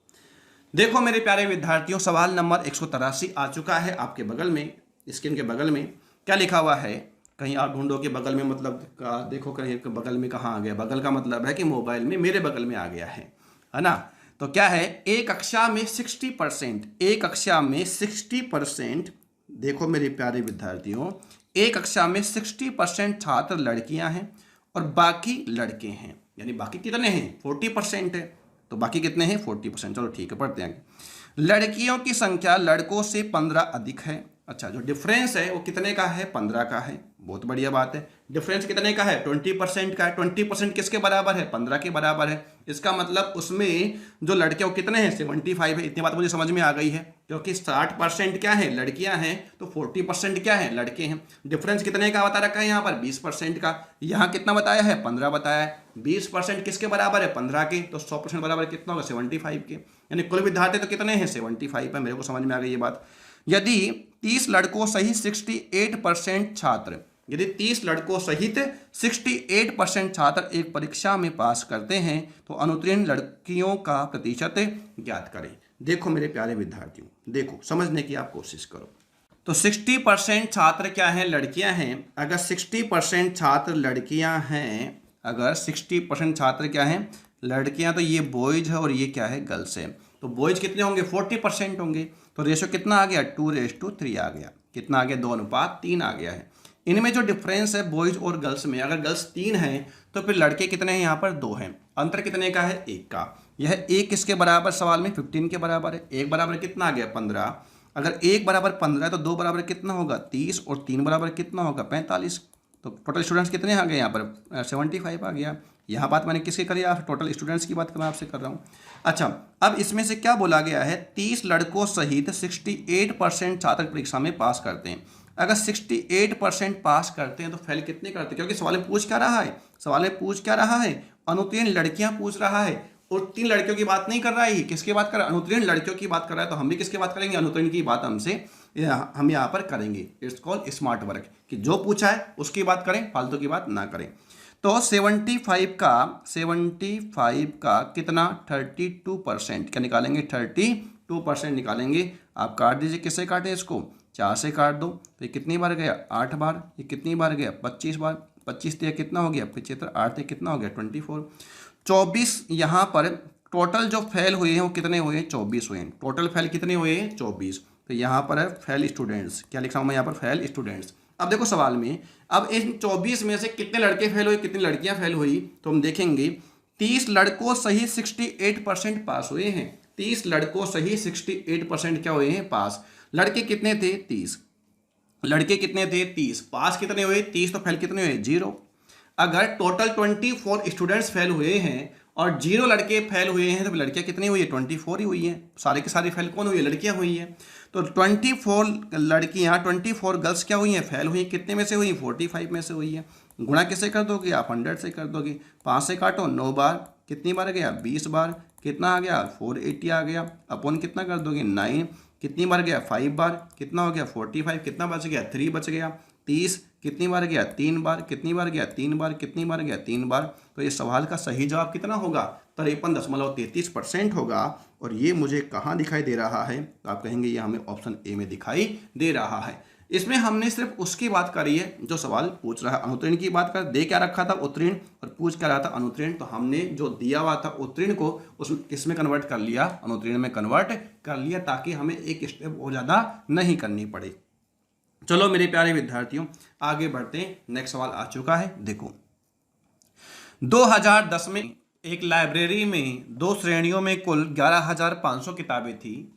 देखो मेरे प्यारे विद्यार्थियों, सवाल नंबर 183 आ चुका है आपके बगल में, स्क्रीन के बगल में। क्या लिखा हुआ है, कहीं आप ढूंढो कि बगल में मतलब का, देखो कहीं बगल में कहाँ आ गया, बगल का मतलब है कि मोबाइल में मेरे बगल में आ गया है ना। तो क्या है, एक कक्षा में 60%, एक कक्षा में 60%, देखो मेरे प्यारे विद्यार्थियों, एक कक्षा में 60% छात्र लड़कियां हैं और बाकी लड़के हैं। यानी बाकी कितने हैं, 40% है, तो बाकी कितने हैं, 40%। चलो ठीक है, पढ़ते हैं। लड़कियों की संख्या लड़कों से 15 अधिक है। अच्छा, जो डिफरेंस है वो कितने का है, 15 का है। बहुत बढ़िया बात है। डिफरेंस कितने का है, 20% का है। 20% किसके बराबर है, 15 के बराबर है। इसका मतलब उसमें जो लड़के वो कितने हैं, 75 है। इतनी बात मुझे समझ में आ गई है, क्योंकि 60% क्या है, लड़कियां हैं, तो 40% क्या है, लड़के हैं। डिफरेंस कितने का बता रखा है यहाँ पर, 20% का। यहाँ कितना बताया है, 15 बताया है। 20% किसके बराबर है, 15 के, तो 100% बराबर कितना होगा, 75 के। यानी कुल विद्यार्थी तो कितने हैं, 75 है। मेरे को समझ में आ गई ये बात। यदि 30 लड़कों सहित 68% छात्र, यदि 30 लड़कों सहित 68% छात्र एक परीक्षा में पास करते हैं तो अनुत्तीर्ण लड़कियों का प्रतिशत ज्ञात करें। देखो मेरे प्यारे विद्यार्थियों, देखो समझने की आप कोशिश करो। तो 60% छात्र क्या हैं, लड़कियां हैं। अगर 60% छात्र लड़कियां हैं, अगर 60% छात्र क्या हैं, लड़कियां, तो ये बॉयज है और ये क्या है, गर्ल्स है। तो बॉयज कितने होंगे, 40% होंगे। तो रेशो कितना आ गया, 2:3 आ गया। कितना आ गया, 2:3 आ गया है। इनमें जो डिफरेंस है बॉयज और गर्ल्स में, अगर गर्ल्स 3 हैं तो फिर लड़के कितने हैं, यहाँ पर 2 हैं। अंतर कितने का है, 1 का। यह 1 किसके बराबर, सवाल में 15 के बराबर है। 1 बराबर कितना आ गया, 15। अगर 1 बराबर 15 है तो 2 बराबर कितना होगा, 30, और 3 बराबर कितना होगा, 45। तो टोटल स्टूडेंट्स कितने आ गए यहाँ पर, 75 आ गया। यहाँ बात मैंने किसकी करी, आप टोटल स्टूडेंट्स की बात मैं आपसे कर रहा हूँ। अच्छा, अब इसमें से क्या बोला गया है, 30 लड़कों सहित 68% छात्र परीक्षा में पास करते हैं। अगर 68% पास करते हैं तो फेल कितने करते हैं, क्योंकि सवाल में पूछ क्या रहा है, सवाल में पूछ क्या रहा है, अनुत्तीर्ण लड़कियां पूछ रहा है। उत्तीर्ण लड़कियों की बात नहीं कर रहा है, किसकी बात कर रहा है, अनुत्तीर्ण लड़कियों की बात कर रहा है। तो हम भी किसकी बात करेंगे, अनुत्तीर्ण की बात हम यहाँ पर करेंगे। इट्स कॉल्ड स्मार्ट वर्क, कि जो पूछा है उसकी बात करें, फालतू की बात ना करें। तो 75 का कितना, 32% क्या निकालेंगे, 32% निकालेंगे। आप काट दीजिए, किससे काटे इसको, 4 से काट दो। तो ये कितनी बार गया, 8 बार। ये कितनी बार गया, 25 बार। 25 से कितना हो गया, 75। 8 से कितना हो गया, 24। 24 यहाँ पर टोटल जो फेल हुए हैं वो कितने हुए हैं, 24 हुए हैं। टोटल फेल कितने हुए हैं, 24। तो यहाँ पर है फेल स्टूडेंट्स, क्या लिख रहा हूँ मैं यहाँ पर, फेल स्टूडेंट्स। अब देखो सवाल में, अब इन 24 में से कितने लड़के फेल हुए, कितनी लड़कियां फेल हुई, तो हम देखेंगे 30 लड़कों सही 68% पास हुए हैं। 30 लड़कों सही 68% क्या हुए हैं, पास। लड़के कितने थे, 30। लड़के कितने थे, 30। पास कितने हुए, 30। तो फेल कितने हुए, 0। अगर टोटल 24 स्टूडेंट्स फेल हुए हैं और 0 लड़के फेल हुए हैं, तो लड़कियां कितनी हुई है, 24 ही हुई हैं। सारे के सारे फेल कौन हुई है, लड़कियां हुई हैं। तो 24 लड़कियां, 24 गर्ल्स क्या हुई हैं, फेल हुई। कितने में से हुई, 45 में से हुई है। गुणा किससे कर दोगे आप, 100 से कर दोगे। 5 से काटो, 9 बार। कितनी बार गया, 20 बार। कितना आ गया, 480 आ गया। अपॉन कितना कर दोगे, 9। कितनी बार गया, 5 बार। कितना हो गया, 45। कितना बच गया, 3 बच गया। 30 कितनी बार गया, 3 बार, कितनी बार गया, 3 बार, कितनी बार गया, 3 बार। तो ये सवाल का सही जवाब कितना होगा, 53.33% होगा। और ये मुझे कहाँ दिखाई दे रहा है, तो आप कहेंगे ये हमें ऑप्शन ए में दिखाई दे रहा है। इसमें हमने सिर्फ उसकी बात करी है जो सवाल पूछ रहा है, अनुत्तीर्ण की बात कर, दे क्या रखा था उत्तीर्ण और पूछ क्या रहा था अनुत्तीर्ण। तो हमने जो दिया हुआ था उत्तीर्ण को उसमें किसमें कन्वर्ट कर लिया, अनुत्तीर्ण में कन्वर्ट कर लिया, ताकि हमें एक स्टेप और ज़्यादा नहीं करनी पड़े। चलो मेरे प्यारे विद्यार्थियों आगे बढ़ते हैं, नेक्स्ट सवाल आ चुका है। देखो 2010 में एक लाइब्रेरी में 2 श्रेणियों में कुल 11,500 किताबें थी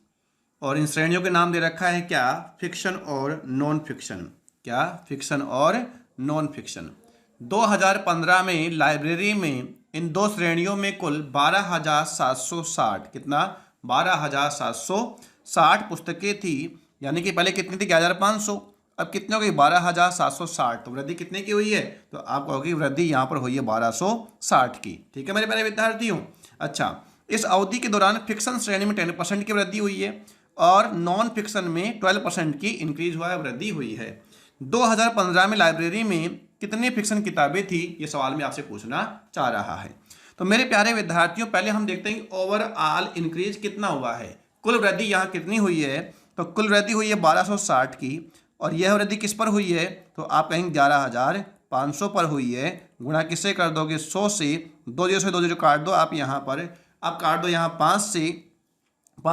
और इन श्रेणियों के नाम दे रखा है क्या, फिक्शन और नॉन फिक्शन। क्या, फिक्शन और नॉन फिक्शन। 2015 में लाइब्रेरी में इन 2 श्रेणियों में कुल 12,760 कितना, 12,760 पुस्तकें थी। यानी कि पहले कितनी थी, 11,500, अब कितने हो गई, 12,760। तो वृद्धि कितने की हुई है, तो आप कहोगे वृद्धि यहाँ पर हुई है 1260 की। ठीक है मेरे प्यारे विद्यार्थियों। अच्छा, इस अवधि के दौरान फिक्शन श्रेणी में 10% की वृद्धि हुई है और नॉन फिक्शन में 12% की इंक्रीज हुआ है, वृद्धि हुई है। 2015 में लाइब्रेरी में कितनी फिक्शन किताबें थी, ये सवाल में आपसे पूछना चाह रहा है। तो मेरे प्यारे विद्यार्थियों पहले हम देखते हैं कि ओवरऑल इंक्रीज कितना हुआ है, कुल वृद्धि यहाँ कितनी हुई है। तो कुल वृद्धि हुई है 1260 की और यह वृद्धि किस पर हुई है, तो आप कहेंगे 11,500 पर हुई है। गुणा किससे कर दोगे, 100 से, 2 0 से 2 0 काट दो आप यहाँ पर, अब काट दो यहाँ 5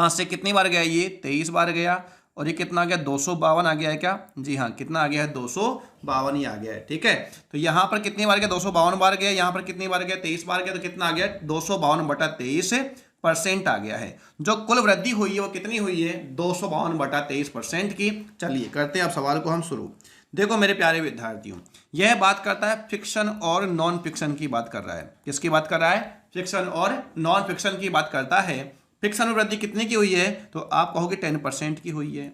से कितनी बार गया, ये 23 बार गया और ये कितना आ गया, 252 आ गया है क्या, जी हाँ, कितना आ गया है, 252 ही आ गया है। ठीक है, तो यहाँ पर कितनी बार गया, 252 बार गया, यहाँ पर कितनी बार गया, 23 बार गया, तो कितना आ गया, 252/23% आ गया है। जो कुल वृद्धि हुई है वो कितनी हुई है, 252/23% की। चलिए करते हैं अब सवाल को हम शुरू। देखो मेरे प्यारे विद्यार्थियों, यह बात करता है फिक्शन और नॉन फिक्शन की बात कर रहा है। किसकी बात कर रहा है, फिक्शन और नॉन फिक्शन की बात करता है। फिक्शन में वृद्धि कितने की हुई है, तो आप कहोगे 10% की हुई है।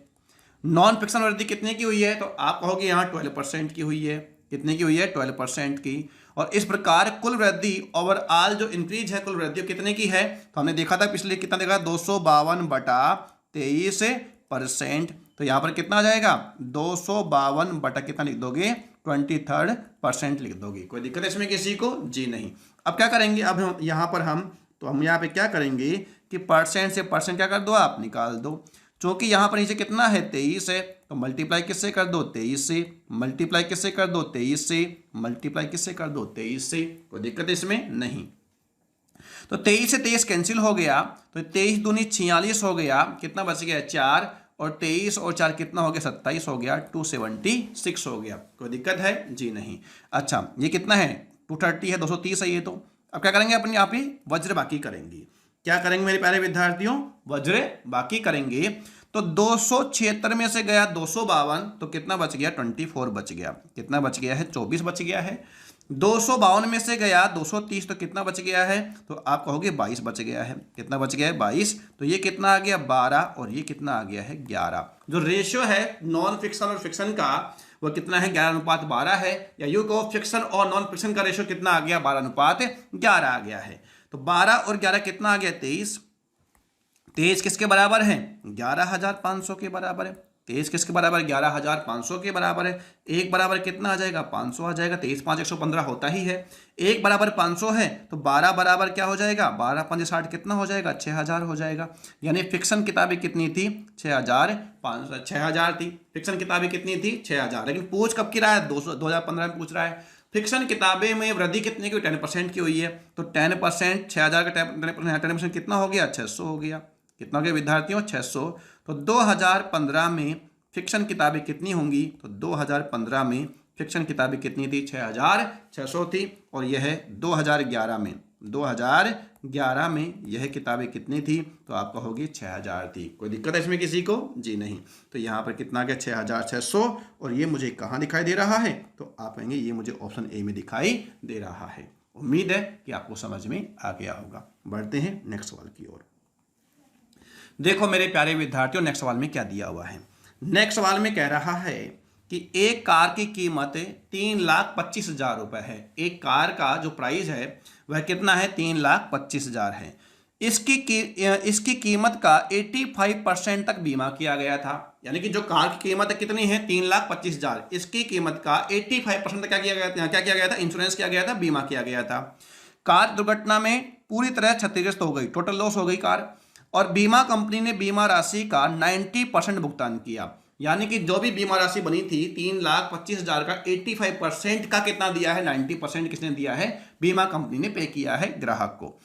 नॉन फिक्शन वृद्धि कितने की हुई है, तो आप कहोगे यहाँ 12% की हुई है। कितने की हुई है, 12% की। और इस प्रकार कुल वृद्धि ओवरऑल जो इंक्रीज है, कुल वृद्धि कितने की है, तो हमने देखा था पिछले कितना देखा, 252/23%। तो यहाँ पर कितना आ जाएगा, 252 बटा कितना लिख दोगे, 23% लिख दोगे। कोई दिक्कत है इसमें किसी को, जी नहीं। अब क्या करेंगे, अब हम यहाँ पर हम यहाँ पे क्या करेंगे कि परसेंट से परसेंट क्या कर दो, आप निकाल दो। चूंकि यहाँ पर नीचे कितना है, 23 है, तो मल्टीप्लाई किससे कर दो, 23 से, मल्टीप्लाई किससे कर दो, 23 से, मल्टीप्लाई किससे कर दो, 23 से। कोई दिक्कत इसमें नहीं। तो 23 से 23 कैंसिल हो गया, तो 23 दूनी 46 हो गया, कितना बच गया, 4, और 23 और 4 कितना हो गया, 27 हो गया, 276 हो गया। कोई दिक्कत है, जी नहीं। अच्छा, ये कितना है, 230 है, 230 है ये। तो अब क्या करेंगे, अपने आप ही वज्र बाकी करेंगे। क्या करेंगे मेरे प्यारे विद्यार्थियों, वज्र बाकी करेंगे। तो 276 में से गया 252, तो कितना बच गया, 24 बच गया। कितना बच गया है, 24 बच गया है। 252 में से गया 230, तो कितना बच गया है, तो आप कहोगे 22 बच गया है। कितना बच गया है, 22। तो ये कितना आ गया, 12, और ये कितना आ गया है, 11। जो रेशियो है नॉन फिक्शन और फिक्शन का वो कितना है, 11:12 है। या यूं कहो फिक्शन और नॉन फिक्शन का रेशियो कितना आ गया, 12:11 आ गया है। तो 12 और 11 कितना आ गया, 23। 23 किसके बराबर है, 11,500 के बराबर है। 23 किसके बराबर, 11,500 के बराबर है। एक बराबर कितना आ जाएगा, 500 आ जाएगा। 23 5 115 होता ही है। एक बराबर 500 है, तो 12 बराबर क्या हो जाएगा, 12 5 60 कितना हो जाएगा, 6,000 हो जाएगा। यानी फिक्शन किताबें कितनी थी, 6,000 थी। फिक्शन किताबें कितनी थी, 6,000। लेकिन पूछ कब की रहा है, 2015 में पूछ रहा है। फिक्शन किताबें में वृद्धि कितने की, 10% की हुई है। तो 10%, 6,000 का 10% कितना हो गया, 600 हो गया। कितना हो गया विद्यार्थियों, 600। तो 2015 में फिक्शन किताबें कितनी होंगी, तो 2015 में फिक्शन किताबें कितनी थी, 6,600 थी। और यह 2011 में यह किताबें कितनी थी, तो आप कहोगे 6,000 थी। कोई दिक्कत है इसमें किसी को, जी नहीं। तो यहाँ पर कितना गया, 6,600। और ये मुझे कहाँ दिखाई दे रहा है, तो आप कहेंगे ये मुझे ऑप्शन ए में दिखाई दे रहा है। उम्मीद है कि आपको समझ में आ गया होगा। बढ़ते हैं नेक्स्ट सवाल की ओर। देखो मेरे प्यारे विद्यार्थियों, नेक्स्ट सवाल में क्या दिया हुआ है। नेक्स्ट सवाल में कह रहा है कि एक कार की कीमत 3,25,000 रुपए है। एक कार का जो प्राइस है वह कितना है, 3,25,000 है। इसकी कीमत का 85% तक बीमा किया गया था। यानी कि जो कार की कीमत कितनी है 3,25,000, इसकी कीमत का 85% क्या किया गया था, क्या किया गया था, इंश्योरेंस किया गया था, बीमा किया गया था। कार दुर्घटना में पूरी तरह क्षतिग्रस्त हो गई, टोटल लॉस हो गई कार, और बीमा कंपनी ने बीमा राशि का 90% भुगतान किया। यानी कि जो भी बीमा राशि बनी थी 3,25,000 का 85% का कितना दिया है, 90% किसने दिया है, बीमा कंपनी ने पे किया है ग्राहक को।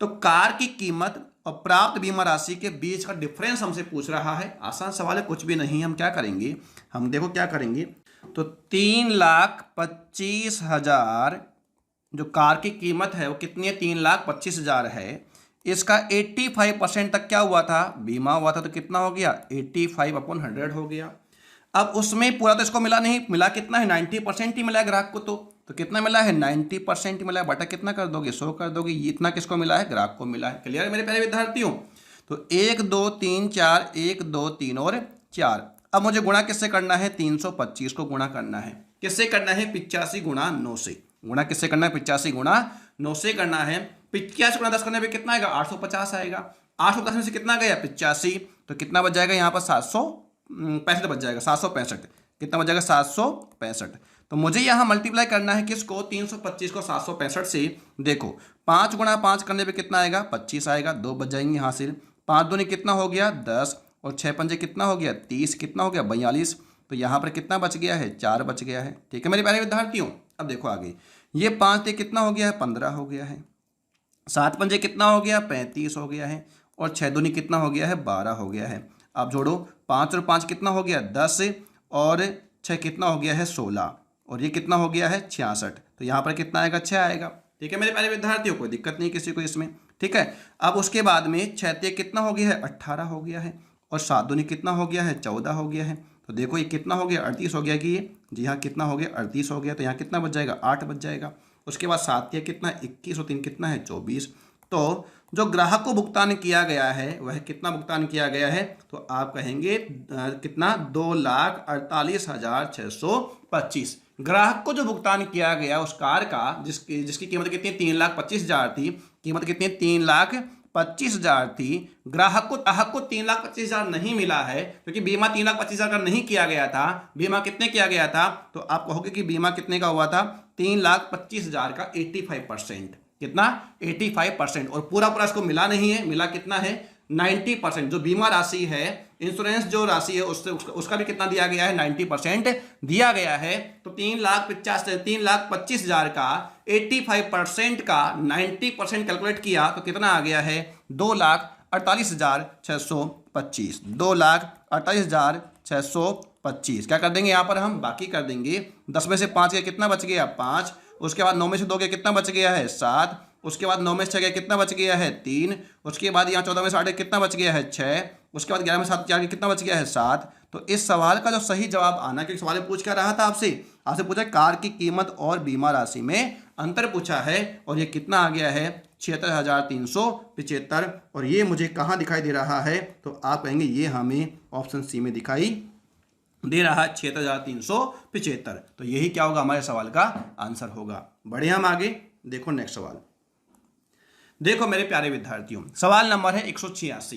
तो कार की कीमत और प्राप्त बीमा राशि के बीच का डिफरेंस हमसे पूछ रहा है। आसान सवाल है, कुछ भी नहीं। हम क्या करेंगे, हम देखो क्या करेंगे, तो 3,25,000 जो कार की कीमत है वो कितनी है, 3,25,000 है। इसका 85% तक क्या हुआ था, बीमा हुआ था, तो कितना हो गया 85/100 हो गया। अब उसमें पूरा तो इसको मिला नहीं, मिला कितना है 90% ही मिला है ग्राहक को। तो कितना मिला है 90% ही मिला है, बटा कितना कर दोगे 100 कर दोगे, ये इतना किसको मिला है, ग्राहक को मिला है। क्लियर है मेरे प्यारे विद्यार्थियों। तो 1 2 3 4, 1 2 3 और 4। अब मुझे गुणा किससे करना है, 325 को गुणा करना है, किससे करना है 85 गुणा 9 से। गुणा किससे करना है, 85 गुणा 9 से करना है। 85 गुणा 10 करने पे कितना आएगा, 850 आएगा। 850 में से कितना गया 85, तो कितना बच जाएगा यहाँ पर 765 बच जाएगा, 765 कितना बच जाएगा 765। तो मुझे यहाँ मल्टीप्लाई करना है किसको, 325 को 765 से। देखो 5 गुणा 5 करने पे कितना आएगा 25 आएगा, 2 बच जाएंगे हासिल। 5 दूनी कितना हो गया 10, और 6 पंजे कितना हो गया 30, कितना हो गया 42। तो यहाँ पर कितना बच गया है, 4 बच गया है। ठीक है मेरे प्यारे विद्यार्थियों। अब देखो आगे, ये 5 से कितना हो गया है 15 हो गया है, 7 पंजे कितना हो गया 35 हो गया है, और 6 दूनी कितना हो गया है 12 हो गया है। अब जोड़ो 5 और 5 कितना हो गया 10, और 6 कितना हो गया है 16, और ये कितना हो गया है 66। तो यहाँ पर कितना आएगा 6 आएगा। ठीक है मेरे प्यारे विद्यार्थियों, कोई दिक्कत नहीं किसी को इसमें। ठीक है, अब उसके बाद में 6 ते कितना हो गया है 18 हो गया है, और 7 दूनी कितना हो गया है 14 हो गया है। तो देखो ये कितना हो गया 38 हो गया कि ये, जी हाँ कितना हो गया 38 हो गया। तो यहाँ कितना बच जाएगा 8 बच जाएगा। उसके बाद 7 के कितना 21 और 3 कितना है 24। तो जो ग्राहक को भुगतान किया गया है वह कितना भुगतान किया गया है, तो आप कहेंगे कितना 2,48,625। ग्राहक को जो भुगतान किया गया उस कार का, जिसकी कीमत कितनी 3,25,000 थी, कीमत कितनी 3,25,000 थी। ग्राहक को 3,25,000 नहीं मिला है क्योंकि बीमा 3,25,000 का नहीं किया गया था। बीमा कितने किया गया था, तो आप कहोगे कि बीमा कितने का हुआ था 3,25,000 का 85%। कितना 85%, और पूरा पूरा इसको मिला नहीं है, मिला कितना है 90%। जो बीमा राशि है, इंश्योरेंस जो राशि है उसका भी कितना दिया गया है 90% दिया गया है। तो 3,25,000 का 85% का 90% कैलकुलेट किया तो कितना आ गया है 2,48,625। 2,48,625 क्या कर देंगे यहाँ पर हम बाकी कर देंगे। 10 में से 5 गया कितना बच गया 5, उसके बाद 9 में से 2 गया कितना बच गया है 7, उसके बाद 9 में से 6 गया कितना बच गया है 3, उसके बाद यहाँ 14 में से 8 कितना बच गया है 6, उसके बाद 11 में 7 4 कितना बच गया है 7। तो इस सवाल का जो सही जवाब आना, क्योंकि सवाल पूछ क्या रहा था आपसे पूछा कार की कीमत और बीमा राशि में अंतर पूछा है, और ये कितना आ गया है 76,375। और ये मुझे कहाँ दिखाई दे रहा है, तो आप कहेंगे ये हमें ऑप्शन सी में दिखाई दे रहा है 76,375। तो यही क्या होगा हमारे सवाल का आंसर होगा। बढ़िया, हम आगे देखो नेक्स्ट सवाल। देखो मेरे प्यारे विद्यार्थियों, सवाल नंबर है 186।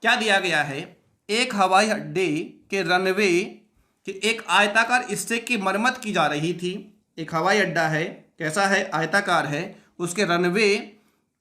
क्या दिया गया है, एक हवाई अड्डे के रनवे के एक आयताकार हिस्से की मरम्मत की जा रही थी। एक हवाई अड्डा है, कैसा है आयताकार है, उसके रनवे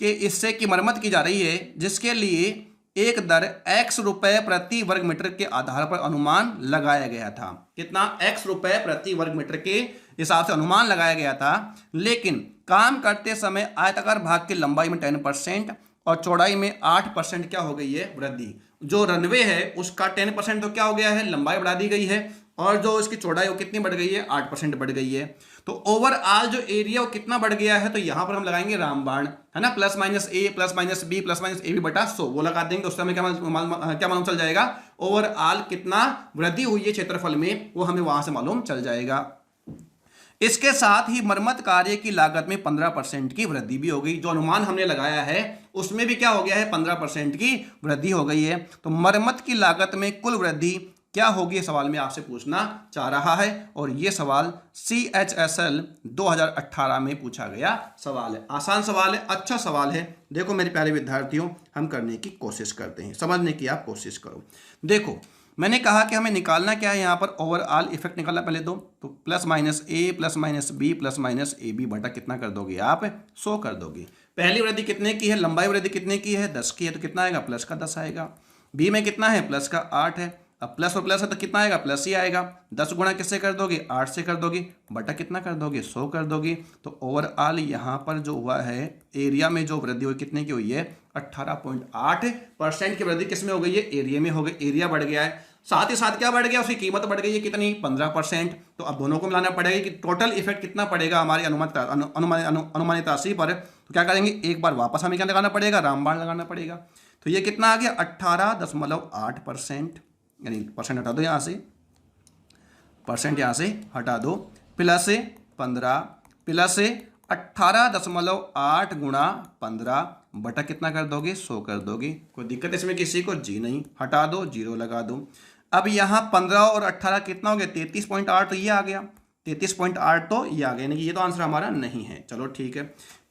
के हिस्से की मरम्मत की जा रही है, जिसके लिए एक दर x रुपए प्रति वर्ग मीटर के आधार पर अनुमान लगाया गया था। कितना x रुपए प्रति वर्ग मीटर के हिसाब से अनुमान लगाया गया था। लेकिन काम करते समय आयताकार भाग की लंबाई में 10% और चौड़ाई में 8% क्या हो गई है वृद्धि। जो रनवे है उसका 10% तो क्या हो गया है लंबाई बढ़ा दी गई है, और जो इसकी चौड़ाई वो कितनी बढ़ गई है 8% बढ़ गई है। तो ओवरऑल जो एरिया वो कितना बढ़ गया है, तो यहां पर हम लगाएंगे रामबाण, है ना, plus minus A plus minus B plus minus A B बटा 100 वो लगा देंगे। उससे हमें क्या मालूम चल जाएगा ओवरऑल कितना वृद्धि हुई है क्षेत्रफल में, वो हमें वहां से मालूम चल जाएगा। इसके साथ ही मरम्मत कार्य की लागत में 15% की वृद्धि भी हो गई। जो अनुमान हमने लगाया है उसमें भी क्या हो गया है 15% की वृद्धि हो गई है। तो मरम्मत की लागत में कुल वृद्धि क्या होगी, सवाल में आपसे पूछना चाह रहा है, और यह सवाल CHSL 2018 में पूछा गया सवाल है। आसान सवाल है, अच्छा सवाल है। देखो मेरे प्यारे विद्यार्थियों, हम करने की कोशिश करते हैं, समझने की आप कोशिश करो। देखो मैंने कहा कि हमें निकालना क्या है, यहाँ पर ओवरऑल इफेक्ट निकालना पहले तो plus minus A plus minus B plus minus A B बटा कितना कर दोगे आप, 100 कर दोगे। पहली वृद्धि कितने की है, लंबाई वृद्धि कितने की है, 10 की है, तो कितना आएगा, प्लस का 10 आएगा। बी में कितना है, प्लस का 8 है। अब प्लस और प्लस है तो कितना आएगा, प्लस ही आएगा। 10 गुणा किससे कर दोगे, 8 से कर दोगे, बटा कितना कर दोगे, 100 कर दोगे। तो ओवरऑल यहाँ पर जो हुआ है एरिया में जो वृद्धि हुई कितने की हुई है, 18.8% की वृद्धि किस में हो गई है, एरिया में हो गई। एरिया बढ़ गया है, साथ ही साथ क्या बढ़ गया, उसकी कीमत बढ़ गई है कितनी, 15%। तो अब दोनों को मिलाना पड़ेगा कि टोटल इफेक्ट कितना पड़ेगा हमारी अनुमानित राशि पर। तो क्या करेंगे, एक बार वापस हमें क्या लगाना पड़ेगा, रामबाण लगाना पड़ेगा। तो ये कितना आ गया, 18.8%, यानी परसेंट हटा दो यहाँ से, परसेंट यहाँ से हटा दो, प्लस 15 प्लस 18.8 गुणा 15 बटा कितना कर दोगे, 100 कर दोगे। कोई दिक्कत इसमें किसी को, जी नहीं, हटा दो, जीरो लगा दो। अब यहाँ 15 और 18 कितना हो गया, 33.8, तो ये आ गया 33.8, तो ये आ गया, यानी कि ये तो आंसर हमारा नहीं है। चलो ठीक है,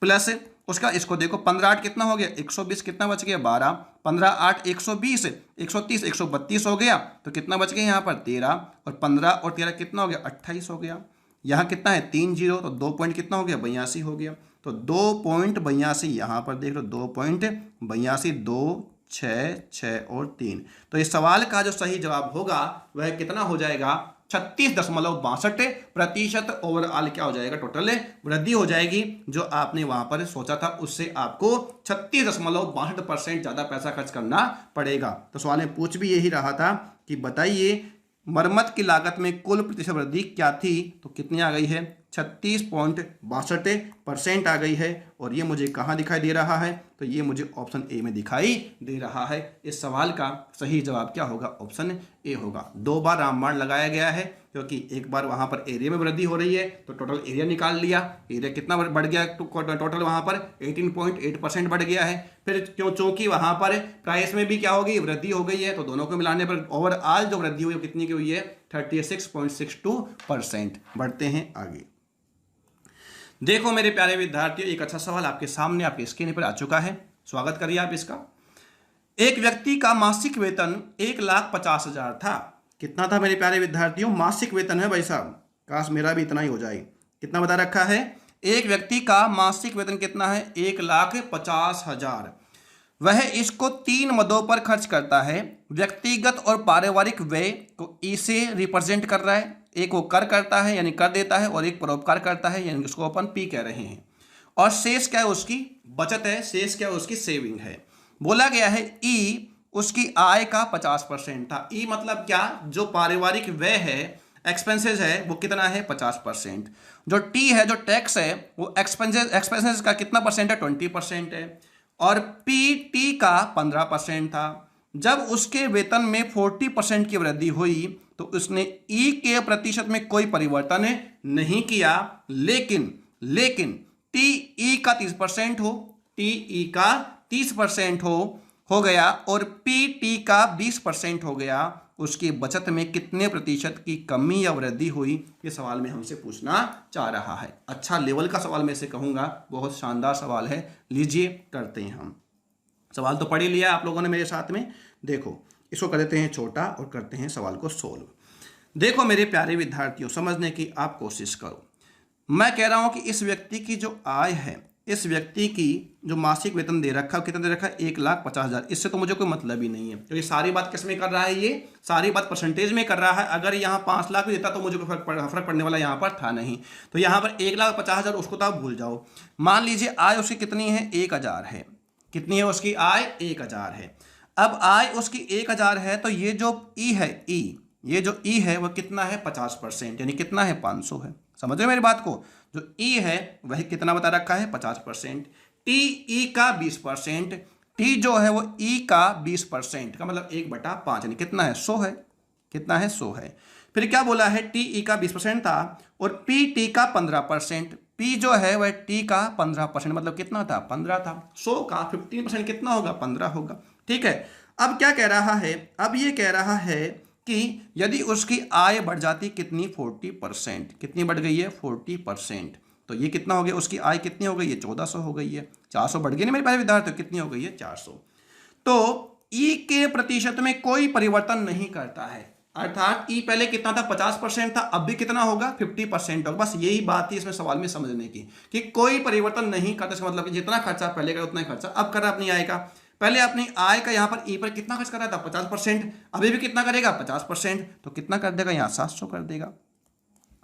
प्लस उसका इसको देखो, 15 8 कितना हो गया, 120, कितना बच गया, 12, 15 8 120, 130 132 हो गया, तो कितना बच गया यहाँ पर 13, और 15 और 13 कितना हो गया, 28 हो गया। यहाँ कितना है, 3 जीरो, तो 2 पॉइंट कितना हो गया, 82 हो गया। तो 2.82 यहाँ पर देख लो, 2.82, 2 6 6 और 3। तो इस सवाल का जो सही जवाब होगा वह कितना हो जाएगा, 36.62% ओवरऑल क्या हो जाएगा, टोटल वृद्धि हो जाएगी। जो आपने वहां पर सोचा था उससे आपको 36.62% ज्यादा पैसा खर्च करना पड़ेगा। तो सवाल में पूछ भी यही रहा था कि बताइए मरम्मत की लागत में कुल प्रतिशत वृद्धि क्या थी, तो कितनी आ गई है, 36.62% आ गई है। और ये मुझे कहाँ दिखाई दे रहा है, तो ये मुझे ऑप्शन ए में दिखाई दे रहा है। इस सवाल का सही जवाब क्या होगा, ऑप्शन ए होगा। 2 बार रामबाण लगाया गया है क्योंकि एक बार वहां पर एरिया में वृद्धि हो रही है तो टोटल एरिया निकाल लिया, एरिया कितना बढ़ गया, टोटल वहां पर 18.8% बढ़ गया है। फिर चूंकि वहां पर प्राइस में भी क्या होगी, वृद्धि हो गई है, तो दोनों को मिलाने पर ओवरऑल जो वृद्धि हुई कितनी की हुई है, 36.62%। बढ़ते हैं आगे। देखो मेरे प्यारे विद्यार्थियों, एक अच्छा सवाल आपके सामने आपके स्क्रीन पर आ चुका है, स्वागत करिए आप इसका। एक व्यक्ति का मासिक वेतन 1,50,000 था। कितना था मेरे प्यारे विद्यार्थियों, मासिक वेतन है भाई साहब, काश मेरा भी इतना ही हो जाए। कितना बता रखा है, एक व्यक्ति का मासिक वेतन कितना है, 1,50,000। वह इसको 3 मदों पर खर्च करता है। व्यक्तिगत और पारिवारिक व्यय को ई से रिप्रेजेंट कर रहा है। एक वो कर करता है यानी कर देता है, और एक परोपकार करता है यानी उसको अपन पी कह रहे हैं। और शेष क्या है, उसकी बचत है, शेष क्या है, उसकी सेविंग है। बोला गया है ई उसकी आय का 50% था। ई मतलब क्या, जो पारिवारिक व्यय है, एक्सपेंसेस है, वो कितना है, 50%। जो टी है, जो टैक्स है, वो एक्सपेंसेस का कितना परसेंट है, 20% है। और पी टी का 15% था। जब उसके वेतन में 40% की वृद्धि हुई तो उसने ई के प्रतिशत में कोई परिवर्तन नहीं किया, लेकिन टी ई का 30% हो, टी ई का 30% हो गया, और पी टी का 20% हो गया। उसकी बचत में कितने प्रतिशत की कमी या वृद्धि हुई, ये सवाल में हमसे पूछना चाह रहा है। अच्छा लेवल का सवाल में से कहूंगा, बहुत शानदार सवाल है। लीजिए करते हैं हम। सवाल तो पढ़ ही लिया आप लोगों ने मेरे साथ में। देखो इसको कर देते हैं छोटा और करते हैं सवाल को सोल्व। देखो मेरे प्यारे विद्यार्थियों, समझने की आप कोशिश करो। मैं कह रहा हूं कि इस व्यक्ति की जो आय है, इस व्यक्ति की जो मासिक वेतन दे रखा है, कितना दे रखा है, 1,50,000। इससे तो मुझे कोई मतलब ही नहीं है, क्योंकि सारी बात किस में कर रहा है, ये सारी बात परसेंटेज में कर रहा है। अगर यहाँ 5 लाख भी देता तो मुझे कोई फर्क पड़ने वाला यहाँ पर था नहीं। तो यहाँ पर 1,50,000 उसको तो आप भूल जाओ। मान लीजिए आय उसकी कितनी है, 1,000 है। कितनी है उसकी आय, 1,000 है। अब आय उसकी 1,000 है, तो ये जो ई है, ये जो ई है वह कितना है, 50%, यानी कितना है, 500 है। समझ रहे मेरी बात को। जो ई है वह कितना बता रखा है, 50%। टी ई का 20%, टी जो है वो ई का 20% का मतलब 1/5, यानी कितना है, 100 है। कितना है, 100 है। फिर क्या बोला है, टी ई का 20% था और पी टी का 15%। पी जो है वह टी का 15% मतलब कितना था, 15 था। 100 का 15% कितना होगा, 15 होगा। ठीक है। अब क्या कह रहा है, अब ये कह रहा है कि यदि उसकी आय बढ़ जाती कितनी, 40%। कितनी बढ़ गई है, 40%। तो ये कितना हो गया, उसकी आय कितनी हो गई है, 1400 हो गई है। 400 बढ़ गई नहीं मेरे प्यारे विद्यार्थी, कितनी हो गई है, 400। तो ई के प्रतिशत में कोई परिवर्तन नहीं करता है, अर्थात ई पहले कितना था 50% था, अब भी कितना होगा 50% होगा। बस यही बात थी इसमें सवाल में समझने की कि कोई परिवर्तन नहीं करता। इसका मतलब कि जितना खर्चा पहले का उतना ही खर्चा अब कर रहा अपनी आय का। पहले अपनी आय का यहाँ पर ई पर कितना खर्च कर रहा था 50%, अभी भी कितना करेगा 50%, तो कितना कर देगा यहाँ 700 कर देगा।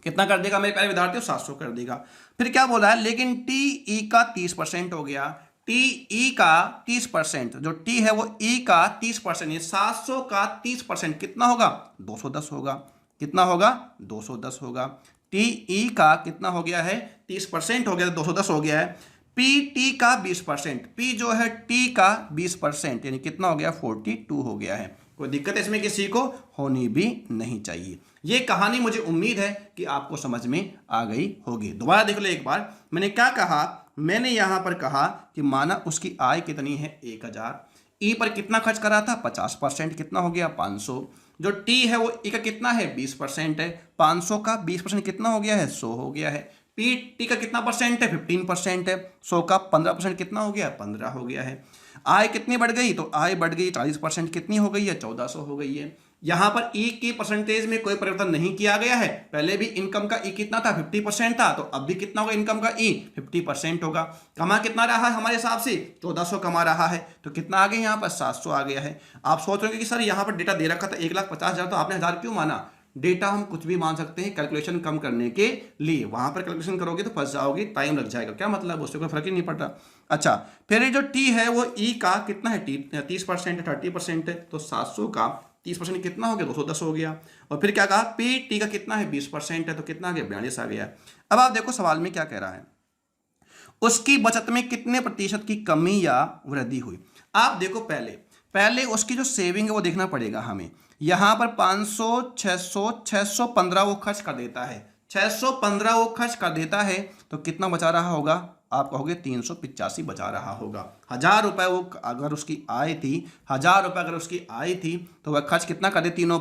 कितना कर देगा मेरे प्यारे विद्यार्थियों 700 कर देगा। फिर क्या बोला है, लेकिन टी ई का 30% हो गया, टी ई का 30%, जो टी है वो ई का 30%, ये 700 का 30% कितना होगा 210 होगा। कितना होगा 210 होगा। टी ई का कितना हो गया है 30% हो गया, 210 हो गया है। पी टी का 20%, पी जो है टी का 20%, यानी कितना हो गया 42 हो गया है। कोई दिक्कत इसमें किसी को होनी भी नहीं चाहिए। ये कहानी मुझे उम्मीद है कि आपको समझ में आ गई होगी। दोबारा देख लो एक बार, मैंने क्या कहा, मैंने यहां पर कहा कि माना उसकी आय कितनी है 1000, ई पर कितना खर्च करा था 50%, कितना हो गया 500। जो टी है वो ई का कितना है 20% है, 500 का 20% कितना हो गया है 100 हो गया है। पी टी का कितना परसेंट है 15% है, 100 का 15% कितना हो गया 15 हो गया है। आय कितनी बढ़ गई, तो आय बढ़ गई 40%, कितनी हो गई है 1400 हो गई है। यहां पर ई की परसेंटेज में कोई परिवर्तन नहीं किया गया है। पहले भी इनकम का ई कितना था 50% था, तो अब भी कितना होगा इनकम का ई 50% होगा। कमा कितना रहा है हमारे हिसाब से 1400 कमा रहा है, तो कितना आ गया यहाँ पर 700 आ गया है। आप सोच रहे हो कि सर यहाँ पर डेटा दे रखा था 1,50,000, तो आपने 1000 क्यों माना। डेटा हम कुछ भी मान सकते हैं कैलकुलेशन कम करने के लिए, वहां पर कैलकुलेशन करोगे तो फंस जाओगे, टाइम लग जाएगा। क्या मतलब, उससे कोई फर्क ही नहीं पड़ता। अच्छा, फिर ये जो टी है वो ई का कितना है 30% 30% है, तो 700 का 30% कितना हो गया 210 हो गया। और फिर क्या कहा पी टी का कितना है 20% है, तो कितना आ गया 42 आ गया। अब आप देखो सवाल में क्या कह रहा है, उसकी बचत में कितने प्रतिशत की कमी या वृद्धि हुई। आप देखो पहले उसकी जो सेविंग है वो देखना पड़ेगा हमें। यहां पर 500 600 615 वो खर्च कर देता है, 615 वो खर्च कर देता है, तो कितना बचा रहा होगा, आप कहोगे 385 बचा रहा होगा। 1000 रुपए वो अगर उसकी आय थी, 1000 रुपए अगर उसकी आय थी, तो वह खर्च कितना कर दे तीनों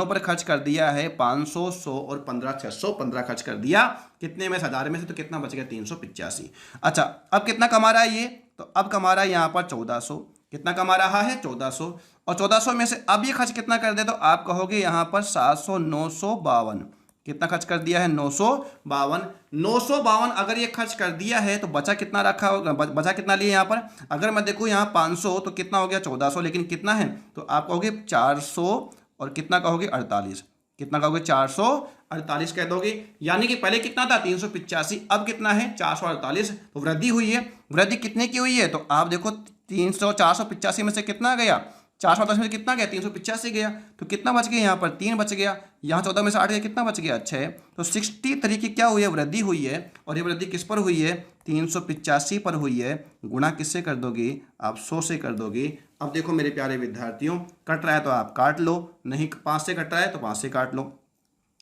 पर खर्च कर दिया है 500 100 और 15 615 खर्च कर दिया। कितने में 1000 में से, तो कितना बच गया 385। अच्छा, अब कितना कमा रहा है ये, तो अब कमा रहा है यहाँ पर 1400। कितना कमा रहा है 1400, और 1400 में से अब ये खर्च कितना कर दे, तो आप कहोगे यहाँ पर 700 952, कितना खर्च कर दिया है 952 अगर ये खर्च कर दिया है, तो बचा कितना रखा होगा, बचा कितना लिए यहाँ पर। अगर मैं देखूँ यहाँ 500, तो कितना हो गया 1400, लेकिन कितना है, तो आप कहोगे 400 और कितना कहोगे 48, कितना कहोगे 448 कह दोगे। यानी कि पहले कितना था 385, अब कितना है 448, तो वृद्धि हुई है। वृद्धि कितने की हुई है, तो आप देखो 485 में से कितना गया 488 में से कितना गया 385 गया, तो कितना बच गया यहाँ पर 3 बच गया। यहाँ 14 में से 8 गया, कितना बच गया 6। तो 63 की क्या हुई है वृद्धि हुई है, और ये वृद्धि किस पर हुई है 385 पर हुई है। गुणा किससे कर दोगे, आप 100 से कर दोगे। अब देखो मेरे प्यारे विद्यार्थियों, कट रहा है तो आप काट लो, नहीं 5 से कट रहा है तो 5 से काट लो।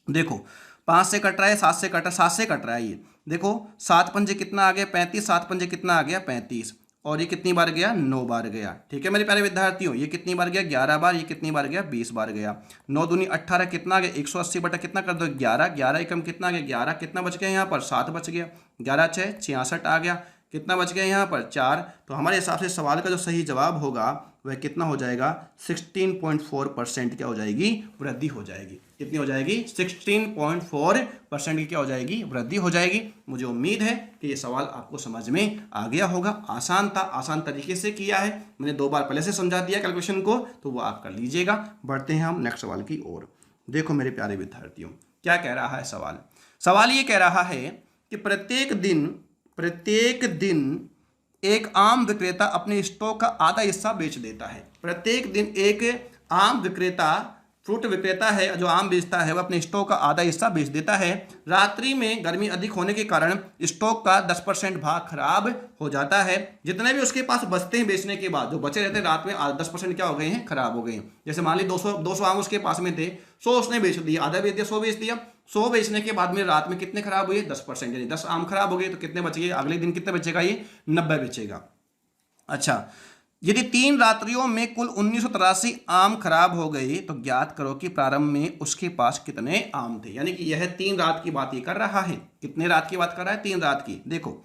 देखो 5 से कट रहा है, 7 से कट रहा है, 7 से कट रहा है ये। देखो 7 पंजे कितना आ गया 35, 7 पंजे कितना आ गया 35, और ये कितनी बार गया 9 बार गया। ठीक है मेरे प्यारे विद्यार्थियों, ये कितनी बार गया 11 बार, ये कितनी बार गया 20 बार गया। 9 दूनी 18 कितना आ गया 180 बटा कितना कर दो 11, 11 एकम कितना आ गया 11, कितना बच गया यहाँ पर 7 बच गया, 11 6 66 आ गया, कितना बच गया यहाँ पर 4। तो हमारे हिसाब से सवाल का जो सही जवाब होगा वह कितना हो जाएगा 16.4% क्या हो जाएगी वृद्धि हो जाएगी। कितनी हो जाएगी 16.4% की क्या हो जाएगी वृद्धि हो जाएगी। मुझे उम्मीद है कि ये सवाल आपको समझ में आ गया होगा। आसान था, आसान तरीके से किया है मैंने, 2 बार पहले से समझा दिया कैलकुलेशन को, तो वो आप कर लीजिएगा। बढ़ते हैं हम नेक्स्ट सवाल की ओर। देखो मेरे प्यारे विद्यार्थियों क्या कह रहा है सवाल। सवाल ये कह रहा है कि प्रत्येक दिन एक आम विक्रेता अपने स्टॉक का आधा हिस्सा बेच देता है। प्रत्येक दिन एक आम विक्रेता, फ्रूट विक्रेता है जो आम बेचता है, वह अपने स्टॉक का आधा हिस्सा बेच देता है। रात्रि में गर्मी अधिक होने के कारण स्टॉक का 10% भाग खराब हो जाता है। जितने भी उसके पास बचते हैं बेचने के बाद, जो बचे रहते हैं रात में 10% क्या हो गए हैं खराब हो गए हैं। जैसे मान ली 200 आम उसके पास में थे, 100 उसने बेच दिया, आधा बेच दिया 100 बेच दिया। 100 बेचने के बाद में रात में कितने खराब हुए 10%, यानी 10 आम खराब हो गए, तो कितने बच गए, अगले दिन कितने बचेगा ये 90 बेचेगा। अच्छा, यदि 3 रात्रियों में कुल 1983 आम खराब हो गए, तो ज्ञात करो कि प्रारंभ में उसके पास कितने आम थे। यानी कि यह 3 रात की बात ही कर रहा है। कितने रात की बात कर रहा है 3 रात की। देखो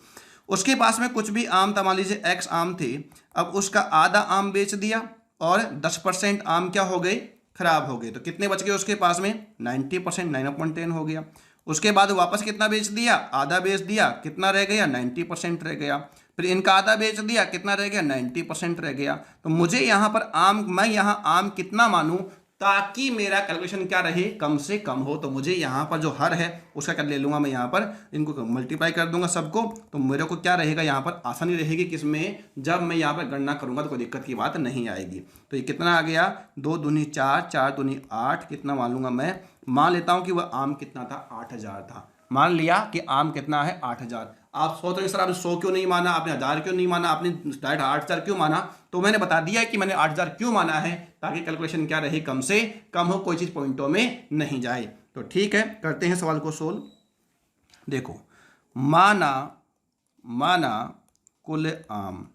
उसके पास में कुछ भी आम था, मान लीजिए X आम थे, अब उसका आधा आम बेच दिया, और 10% आम क्या हो गए, खराब हो गए। तो कितने बच गए उसके पास में, 90%, 9/10 हो गया। उसके बाद वापस कितना बेच दिया, आधा बेच दिया, कितना रह गया, 90% रह गया। फिर इनका आधा बेच दिया, कितना रह गया, 90% रह गया। तो मुझे यहाँ पर आम, मैं यहाँ आम कितना मानूं ताकि मेरा कैलकुलेशन क्या रहे, कम से कम हो। तो मुझे यहाँ पर जो हर है उसका कर ले लूँगा मैं, यहाँ पर इनको मल्टीप्लाई कर दूंगा सबको। तो मेरे को क्या रहेगा, यहाँ पर आसानी रहेगी किसमें, जब मैं यहाँ पर गणना करूँगा तो कोई दिक्कत की बात नहीं आएगी। तो ये कितना आ गया, 2 दूनी 4, 4 दूनी 8, कितना मान लूँगा मैं, मान लेता हूँ कि वह आम कितना था, 8,000 था। मान लिया कि आम कितना है, 8,000। आप सोच रहे सर आपने 100 क्यों नहीं माना, आपने 1000 क्यों नहीं माना, आपने डायरेक्ट 8,000 क्यों माना। तो मैंने बता दिया कि मैंने 8,000 क्यों माना है, ताकि कैलकुलेशन क्या रहे, कम से कम हो, कोई चीज़ पॉइंटों में नहीं जाए। तो ठीक है, करते हैं सवाल को सोल्व। देखो, माना कुल आम,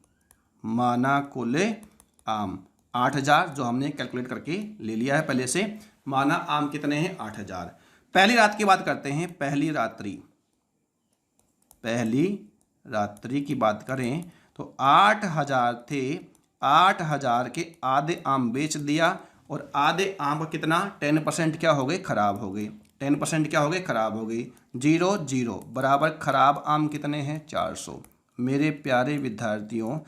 माना कुल आम 8,000 जो हमने कैलकुलेट करके ले लिया है पहले से। माना आम कितने हैं, 8,000। पहली रात की बात करते हैं, पहली रात्रि की बात करें तो 8,000 थे, 8,000 के आधे आम बेच दिया और आधे आम का कितना, 10% क्या हो गए, खराब हो गए। 10% क्या हो गए, खराब हो गई। 0 0 बराबर खराब आम कितने हैं, 400। मेरे प्यारे विद्यार्थियों,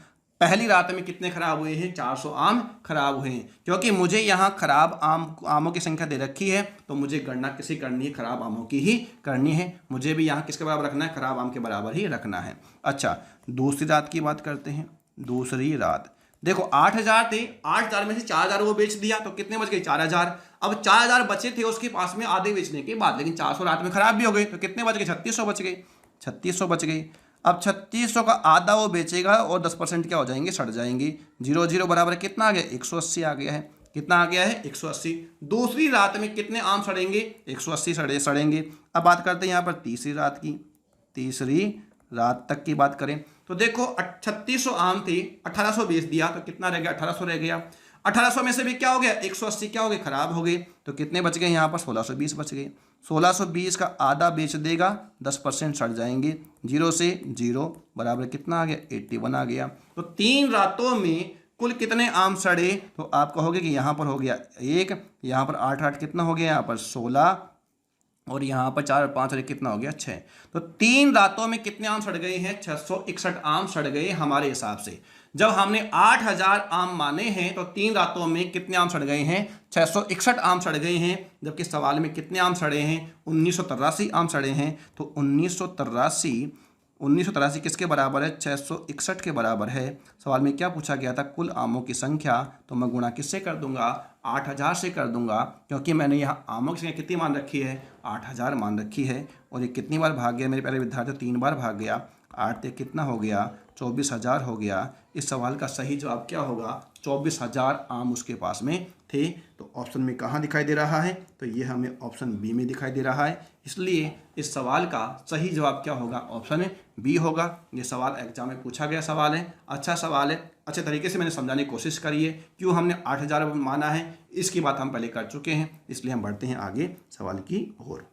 पहली रात में कितने खराब हुए हैं, 400 आम खराब हुए हैं। क्योंकि मुझे यहाँ खराब आमों की संख्या दे रखी है, तो मुझे गणना किसी करनी है, खराब आमों की ही करनी है। मुझे भी यहाँ किसके बराबर रखना है, खराब आम के बराबर ही रखना है। अच्छा, दूसरी रात की बात करते हैं। दूसरी रात देखो, 8,000 थे, 8,000 में से 4,000 वो बेच दिया, तो कितने बच गए, 4,000। अब 4,000 बचे थे उसके पास में आधे बेचने के बाद, लेकिन 400 रात में खराब भी हो गए, तो कितने बच गए, 3,600 बच गए। 3,600 बच गए। अब 3,600 का आधा वो बेचेगा और 10% क्या हो जाएंगे, सड़ जाएंगे। 0 0 बराबर कितना आ गया, 180 आ गया है। कितना आ गया है, 180। दूसरी रात में कितने आम सड़ेंगे, 180 सड़ेंगे। अब बात करते हैं यहाँ पर तीसरी रात की। तीसरी रात तक की बात करें तो देखो, 3,600 आम थे, 1,800 बेच दिया, तो कितना रह गया, 1,800 रह गया। 1,800 में से भी क्या हो गया, 180 क्या हो गए, खराब हो गए। तो कितने बच गए यहाँ पर, 1,620 बच गए। 1,620 का आधा बेच देगा, 10% सड़ जाएंगे। 0 से 0 बराबर कितना आ गया, 81 आ गया। तो 3 रातों में कुल कितने आम सड़े, तो आप कहोगे कि यहाँ पर हो गया 1, यहाँ पर 8 8 कितना हो गया, यहाँ पर 16, और यहाँ पर 4 और 5 और 1 कितना हो गया, 6। तो 3 रातों में कितने आम सड़ गए हैं, 661 आम सड़ गए हमारे हिसाब से। जब हमने 8,000 आम माने हैं तो 3 रातों में कितने आम सड़ गए हैं, 661 आम सड़ गए हैं। जबकि सवाल में कितने आम सड़े हैं, 1983 आम सड़े हैं। तो 1983 किसके बराबर है, 661 के बराबर है। सवाल में क्या पूछा गया था, कुल आमों की संख्या। तो मैं गुणा किससे कर दूंगा, 8,000 से कर दूंगा, क्योंकि मैंने यहाँ आमों की संख्या कितनी मान रखी है, 8,000 मान रखी है। और ये कितनी बार भाग गया मेरे प्यारे विद्यार्थी, 3 बार भाग गया। 8 से कितना हो गया, 24,000 हो गया। इस सवाल का सही जवाब क्या होगा, 24,000 आम उसके पास में थे। तो ऑप्शन में कहाँ दिखाई दे रहा है, तो ये हमें ऑप्शन बी में दिखाई दे रहा है। इसलिए इस सवाल का सही जवाब क्या होगा, ऑप्शन बी होगा। ये सवाल एग्जाम में पूछा गया सवाल है, अच्छा सवाल है, अच्छे तरीके से मैंने समझाने की कोशिश करी है। क्यों हमने 8,000 माना है, इसकी बात हम पहले कर चुके हैं, इसलिए हम बढ़ते हैं आगे सवाल की ओर।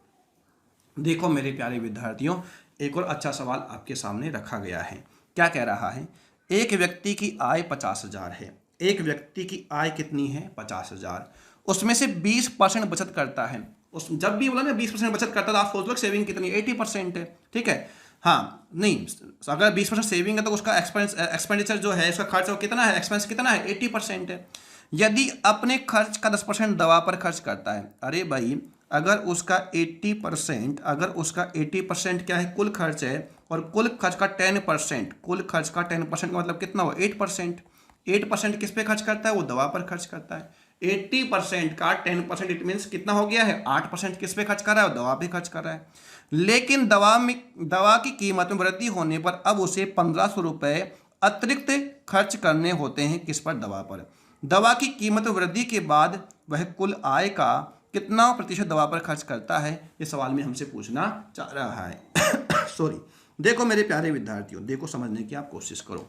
देखो मेरे प्यारे विद्यार्थियों, एक और अच्छा सवाल आपके सामने रखा गया है। क्या कह रहा है, एक व्यक्ति की आय 50,000 है। एक व्यक्ति की आय कितनी है, 50,000। उसमें से 20% बचत करता है। उस जब भी बोला ना 20% बचत करता है, तो आप सोच लो सेविंग कितनी, 80% है। ठीक है, हाँ नहीं, अगर 20% सेविंग है तो उसका एक्सपेंडिचर जो है, उसका खर्च वो कितना है, एक्सपेंस कितना है, 80% है। यदि अपने खर्च का 10% दवा पर खर्च करता है, अरे भाई अगर उसका 80% क्या है, कुल खर्च है, और कुल खर्च का 10%, कुल खर्च का 10% का मतलब कितना हुआ, 8%। 8% किस पे खर्च करता है, वो दवा पर खर्च करता है। 80% का 10% इट मीन्स कितना हो गया है, 8% किस पे खर्च कर रहा है, वो दवा पे खर्च कर रहा है। लेकिन दवा की कीमत में वृद्धि होने पर अब उसे 1,500 रुपये अतिरिक्त खर्च करने होते हैं, किस पर, दवा पर। दवा की कीमत में वृद्धि के बाद वह कुल आय का कितना प्रतिशत दवा पर खर्च करता है, ये सवाल में हमसे पूछना चाह रहा है। सॉरी, देखो मेरे प्यारे विद्यार्थियों, देखो समझने की आप कोशिश करो।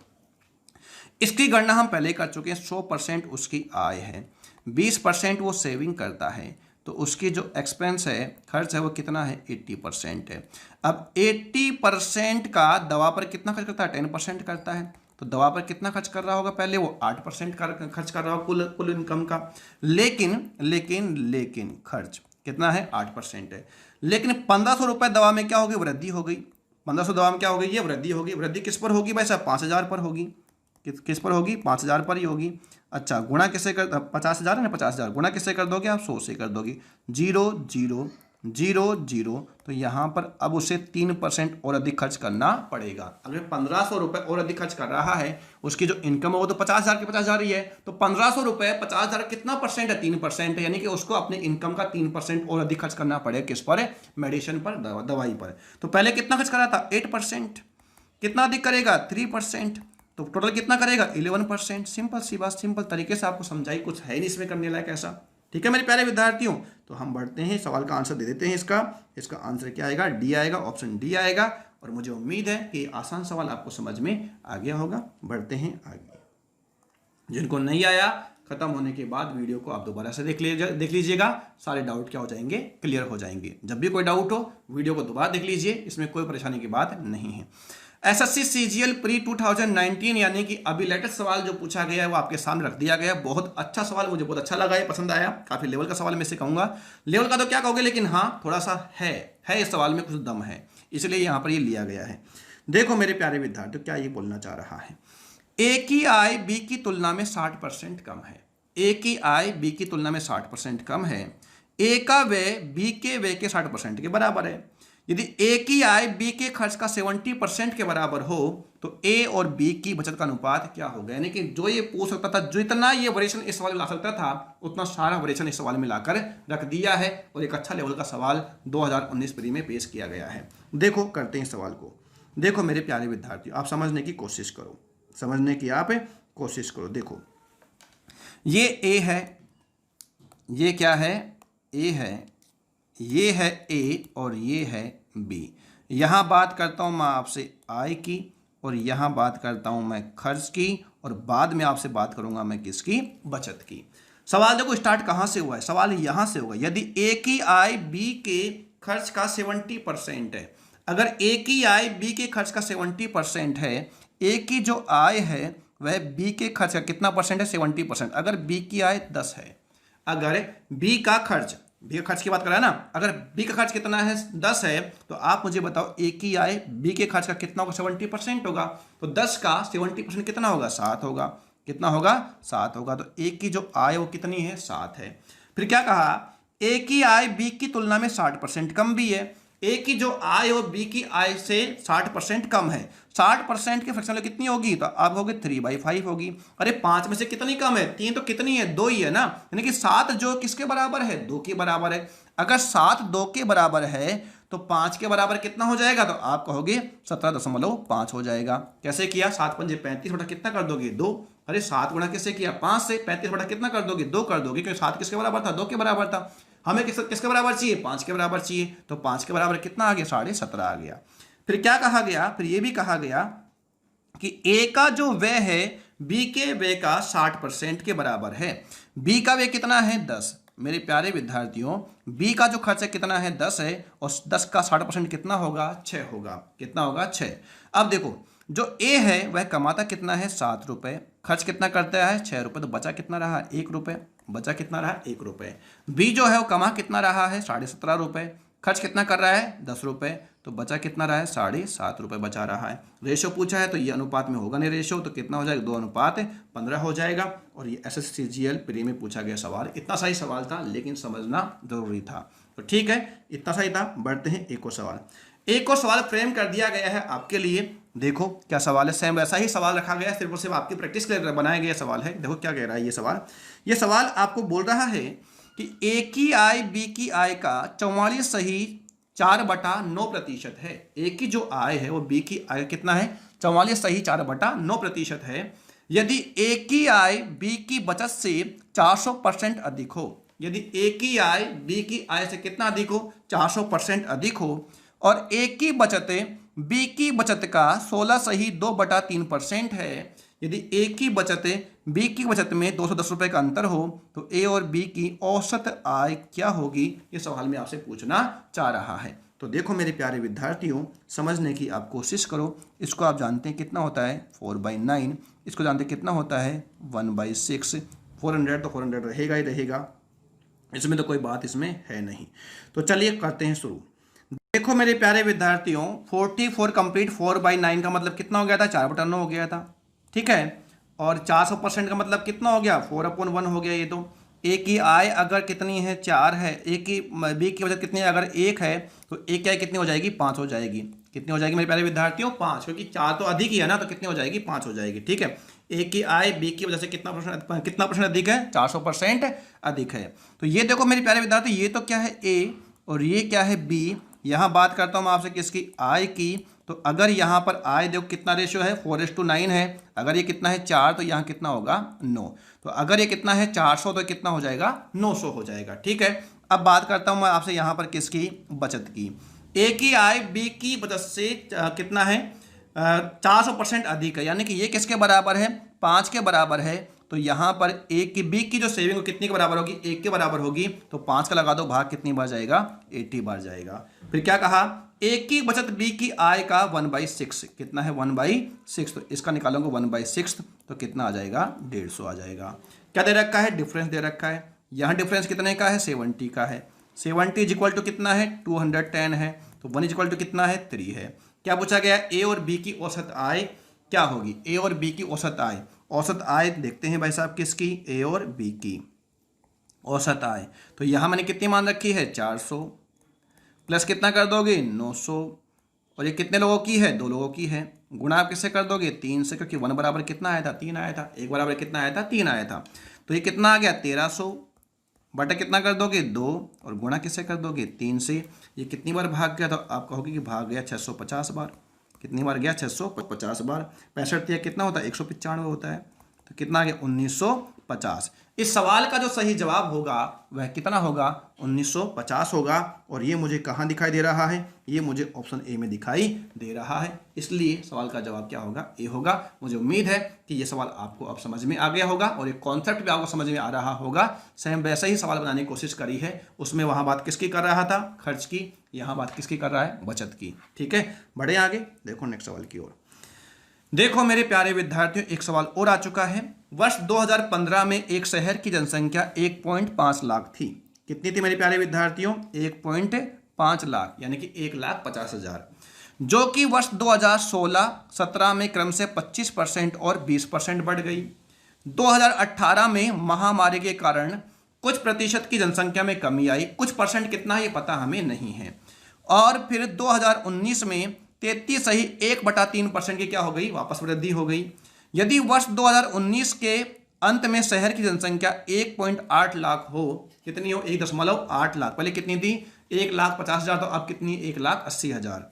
इसकी गणना हम पहले कर चुके हैं। 100% उसकी आय है, 20% वो सेविंग करता है, तो उसकी जो एक्सपेंस है, खर्च है, वो कितना है, 80% है। अब 80% का दवा पर कितना खर्च करता है, 10% करता है। तो दवा पर कितना खर्च कर रहा होगा, पहले वो 8% खर्च कर रहा होगा कुल इनकम का। लेकिन खर्च कितना है, 8% है। लेकिन 1500 रुपये दवा में क्या हो गई, वृद्धि हो गई। 1500 दवा में क्या हो गई, ये वृद्धि होगी। वृद्धि किस पर होगी भाई साहब, 5000 पर होगी। किस पर होगी, 5000 पर ही होगी। अच्छा, गुणा किससे कर, 50,000 है ना, 50,000 गुणा किससे कर दोगे आप, 100 से कर दोगे। 0 0 0 0, तो यहाँ पर अब उसे 3% और अधिक खर्च करना पड़ेगा। अगर 1500 रुपये और अधिक खर्च कर रहा है, उसकी जो इनकम है वो तो 50,000 के 50,000 ही है, तो 1500 रुपये 50,000 कितना परसेंट है, 3% है। यानी कि उसको अपने इनकम का 3% और अधिक खर्च करना पड़ेगा। किस पर, मेडिसिन पर, दवाई पर। तो पहले कितना खर्च कर रहा था, 8%। कितना अधिक करेगा, 3%। तो टोटल कितना करेगा, 11%। सिंपल सी बात, सिंपल तरीके से आपको समझाई, कुछ है नहीं इसमें करने लायक ऐसा। ठीक है मेरे प्यारे विद्यार्थियों, तो हम बढ़ते हैं, सवाल का आंसर दे देते हैं। इसका आंसर क्या आएगा, डी आएगा, ऑप्शन डी आएगा। और मुझे उम्मीद है कि आसान सवाल आपको समझ में आ गया होगा। बढ़ते हैं आगे। जिनको नहीं आया, खत्म होने के बाद वीडियो को आप दोबारा से देख लीजिएगा। सारे डाउट क्या हो जाएंगे, क्लियर हो जाएंगे। जब भी कोई डाउट हो, वीडियो को दोबारा देख लीजिए, इसमें कोई परेशानी की बात नहीं है। एसएससी सीजीएल प्री 2019 यानी कि अभी लेटेस्ट सवाल जो पूछा गया है वो आपके सामने रख दिया गया है। बहुत अच्छा सवाल, मुझे बहुत अच्छा लगा है, पसंद आया। काफी लेवल का सवाल मैं से कहूंगा, लेवल का तो क्या कहोगे, लेकिन हाँ थोड़ा सा है इस सवाल में कुछ दम है, इसलिए यहाँ पर ये लिया गया है। देखो मेरे प्यारे विद्यार्थियों, क्या ये बोलना चाह रहा है, ए की आय बी की तुलना में 60% कम है। ए की आय बी की तुलना में 60% कम है। ए का व्यय बी के व्यय के 60% के बराबर है। यदि ए की आय बी के खर्च का 70% के बराबर हो, तो ए और बी की बचत का अनुपात क्या होगा। यानी कि जो ये पूछ सकता था, जो इतना ये वरिएशन इस सवाल में ला सकता था, उतना सारा वरिएशन इस सवाल में लाकर रख दिया है। और एक अच्छा लेवल का सवाल 2019 प्री में पेश किया गया है। देखो करते हैं सवाल को। देखो मेरे प्यारे विद्यार्थियों, आप समझने की कोशिश करो, समझने की आप कोशिश करो। देखो ये ए है, ये क्या है, ए है, ये है ए और ये है बी। यहाँ बात करता हूँ मैं आपसे आय की, और यहाँ बात करता हूँ मैं खर्च की, और बाद में आपसे बात करूँगा मैं किसकी, बचत की। सवाल देखो स्टार्ट कहाँ से हुआ है, सवाल यहाँ से होगा। यदि ए की आय बी के खर्च का 70% है, अगर ए की आय बी के खर्च का 70% है, ए की जो आय है वह बी के खर्च का कितना परसेंट है, 70%। अगर बी की आय 10 है, अगर बी का खर्च की बात कर रहा है ना, अगर बी का खर्च कितना है, 10 है, तो आप मुझे बताओ ए की आय बी के खर्च का कितना होगा, 70% होगा। तो 10 का 70% कितना होगा, 7 होगा। कितना होगा, 7 होगा। तो ए की जो आय वो कितनी है, 7 है। फिर क्या कहा, ए की आय बी की तुलना में 60% कम भी है। ए की जो आय और बी की आय से 60% कम है। 60% के फ्रैक्शन कितनी होगी, तो आप कहोगे 3/5 होगी। अरे 5 में से कितनी कम है, 3 तो कितनी है, 2 ही है ना। यानी कि 7 जो किसके बराबर है, 2 के बराबर है। अगर 7 2 के बराबर है, तो 5 के बराबर कितना हो जाएगा, तो आप कहोगे 17.5 हो जाएगा। कैसे किया, 7 पंजे 35 बटा कितना कर दोगे, 2। अरे 7 गुणा किससे किया, 5 से। 35 बटा कितना कर दोगे, 2 कर दोगे, क्योंकि 7 किसके बराबर था, 2 के बराबर था। हमें किसके बराबर चाहिए, 5 के बराबर चाहिए। तो 5 के बराबर कितना आ गया, 17.5 आ गया। फिर क्या कहा गया, फिर ये भी कहा गया कि ए का जो व्यय है बी के व्यय का 60% के बराबर है। बी का व्यय कितना है, 10। मेरे प्यारे विद्यार्थियों, बी का जो खर्च है कितना है, 10 है, और 10 का 60% कितना होगा, 6 होगा। कितना होगा, 6। अब देखो जो ए है वह कमाता कितना है, 7 रुपये, खर्च कितना करता है, 6 रुपये, तो बचा कितना रहा, 1 रुपये। बचा कितना रहा, 1 रुपये। बी जो है वो कमा कितना रहा है, 17.5 रुपये, खर्च कितना कर रहा है, 10 रुपये, तो बचा कितना रहा है, 7.5 रुपये बचा रहा है। रेशो पूछा है तो ये अनुपात में होगा नहीं रेशो, तो कितना हो जाएगा, 2:15 हो जाएगा। और ये SSCGL प्री में पूछा गया सवाल, इतना सही सवाल था, लेकिन समझना जरूरी था। तो ठीक है, इतना सही था। बढ़ते हैं एक और सवाल। एक और सवाल फ्रेम कर दिया गया है आपके लिए। देखो क्या सवाल है, सेम वैसा ही सवाल रखा गया है, सिर्फ और सिर्फ आपकी प्रैक्टिस के लिए बनाया गया सवाल है। देखो क्या कह रहा है ये सवाल। ये सवाल आपको बोल रहा है कि ए की आय बी की आय का 44.4/9% है। ए की जो आय है वो बी की आय कितना है, 44.4/9% है। यदि ए की आय बी की बचत से 400% अधिक हो, यदि ए की आय बी की आय से कितना अधिक हो, 400% अधिक हो, और ए की बचत बी की बचत का 16.2/3% है। यदि ए की बचत बी की बचत में 210 रुपये का अंतर हो, तो ए और बी की औसत आय क्या होगी, ये सवाल में आपसे पूछना चाह रहा है। तो देखो मेरे प्यारे विद्यार्थियों, समझने की आप कोशिश करो। इसको आप जानते हैं कितना होता है 4/9, इसको जानते हैं कितना होता है 1/6। 400 तो 400 रहेगा ही रहेगा, इसमें तो कोई बात इसमें है नहीं। तो चलिए करते हैं शुरू। देखो मेरे प्यारे विद्यार्थियों, 44 कंप्लीट 4/9 का मतलब कितना हो गया था, 4/9 हो गया था, ठीक है। और 400% का मतलब कितना हो गया, 4/1 हो गया। ये तो ए की आई अगर कितनी है 4 है, ए की बी की वजह कितनी है, अगर 1 है तो ए की आई कितनी हो जाएगी, 5 हो जाएगी। कितनी हो जाएगी मेरे प्यारे विद्यार्थियों, 5, क्योंकि 4 तो अधिक ही है ना, तो कितनी हो जाएगी, 5 हो जाएगी, ठीक है। ए की आई बी की वजह से कितना परसेंट अधिक है, 400% अधिक है। तो ये देखो मेरे प्यारे विद्यार्थी, ये तो क्या है ए और ये क्या है बी। यहाँ बात करता हूँ मैं आपसे किसकी, आई की। तो अगर यहाँ पर आई देखो कितना रेशियो है, 4:9 है। अगर ये कितना है 4, तो यहाँ कितना होगा 9। तो अगर ये कितना है 400, तो कितना हो जाएगा 900 हो जाएगा, ठीक है। अब बात करता हूँ मैं आपसे यहाँ पर किसकी, बचत की। ए की आई बी की बचत से कितना है 400% अधिक है, यानी कि ये किसके बराबर है, 5 के बराबर है। तो यहाँ पर ए की बी की जो सेविंग कितनी के बराबर होगी, 1 के बराबर होगी। तो 5 का लगा दो, भाग कितनी बार जाएगा, 80 बार जाएगा। फिर क्या कहा, ए की बचत बी की आय का 1/6 कितना है, 1/6। तो इसका निकालोगे 1/6 तो कितना आ जाएगा, 150 आ जाएगा। क्या दे रखा है, डिफरेंस दे रखा है। यहाँ डिफरेंस कितने का है, 70 का है। 70 इज इक्वल टू कितना है, 210 है। तो 1 इज इक्वल टू कितना है, 3 है। क्या पूछा गया, ए और बी की औसत आय क्या होगी, ए और बी की औसत आय। औसत आय देखते हैं भाई साहब किसकी, ए और बी की औसत आय। तो यहाँ मैंने कितनी मान रखी है, 400 प्लस कितना कर दोगे, 900। और ये कितने लोगों की है, 2 लोगों की है। गुणा आप किससे कर दोगे, 3 से, क्योंकि 1 बराबर कितना आया था, 3 आया था। 1 बराबर कितना आया था, 3 आया था। तो ये कितना आ गया, 1300 बटा कितना कर दोगे, 2, और गुणा किससे कर दोगे, 3 से। ये कितनी बार भाग गया, तो आप कहोगे कि भाग गया 650 बार। कितनी बार गया, 650 बार। 65 कितना होता है, 195 होता है। तो कितना आ गया, 1950। इस सवाल का जो सही जवाब होगा वह कितना होगा, 1950 होगा। और ये मुझे कहाँ दिखाई दे रहा है, ये मुझे ऑप्शन ए में दिखाई दे रहा है। इसलिए सवाल का जवाब क्या होगा, ए होगा। मुझे उम्मीद है कि ये सवाल आपको अब समझ में आ गया होगा और एक कॉन्सेप्ट भी आपको समझ में आ रहा होगा। सेम वैसे ही सवाल बनाने की कोशिश करी है, उसमें वहाँ बात किसकी कर रहा था, खर्च की। यहाँ बात किसकी कर रहा है, बचत की, ठीक है। बढ़े आगे, देखो नेक्स्ट सवाल की ओर। देखो मेरे प्यारे विद्यार्थियों, एक सवाल और आ चुका है। वर्ष 2015 में एक शहर की जनसंख्या 1.5 लाख थी। कितनी थी मेरे प्यारे विद्यार्थियों, 1.5 लाख, यानी कि 1,50,000, जो कि वर्ष 2016-17 में क्रम से 25% और 20% बढ़ गई। 2018 में महामारी के कारण कुछ प्रतिशत की जनसंख्या में कमी आई। कुछ परसेंट कितना है ये पता हमें नहीं है। और फिर 2019 में 33.3% की क्या हो गई, वापस वृद्धि हो गई। यदि वर्ष 2019 के अंत में शहर की जनसंख्या 1.8 लाख हो, कितनी हो, 1.8 लाख। पहले कितनी थी, 1,50,000, तो अब कितनी, 1,80,000।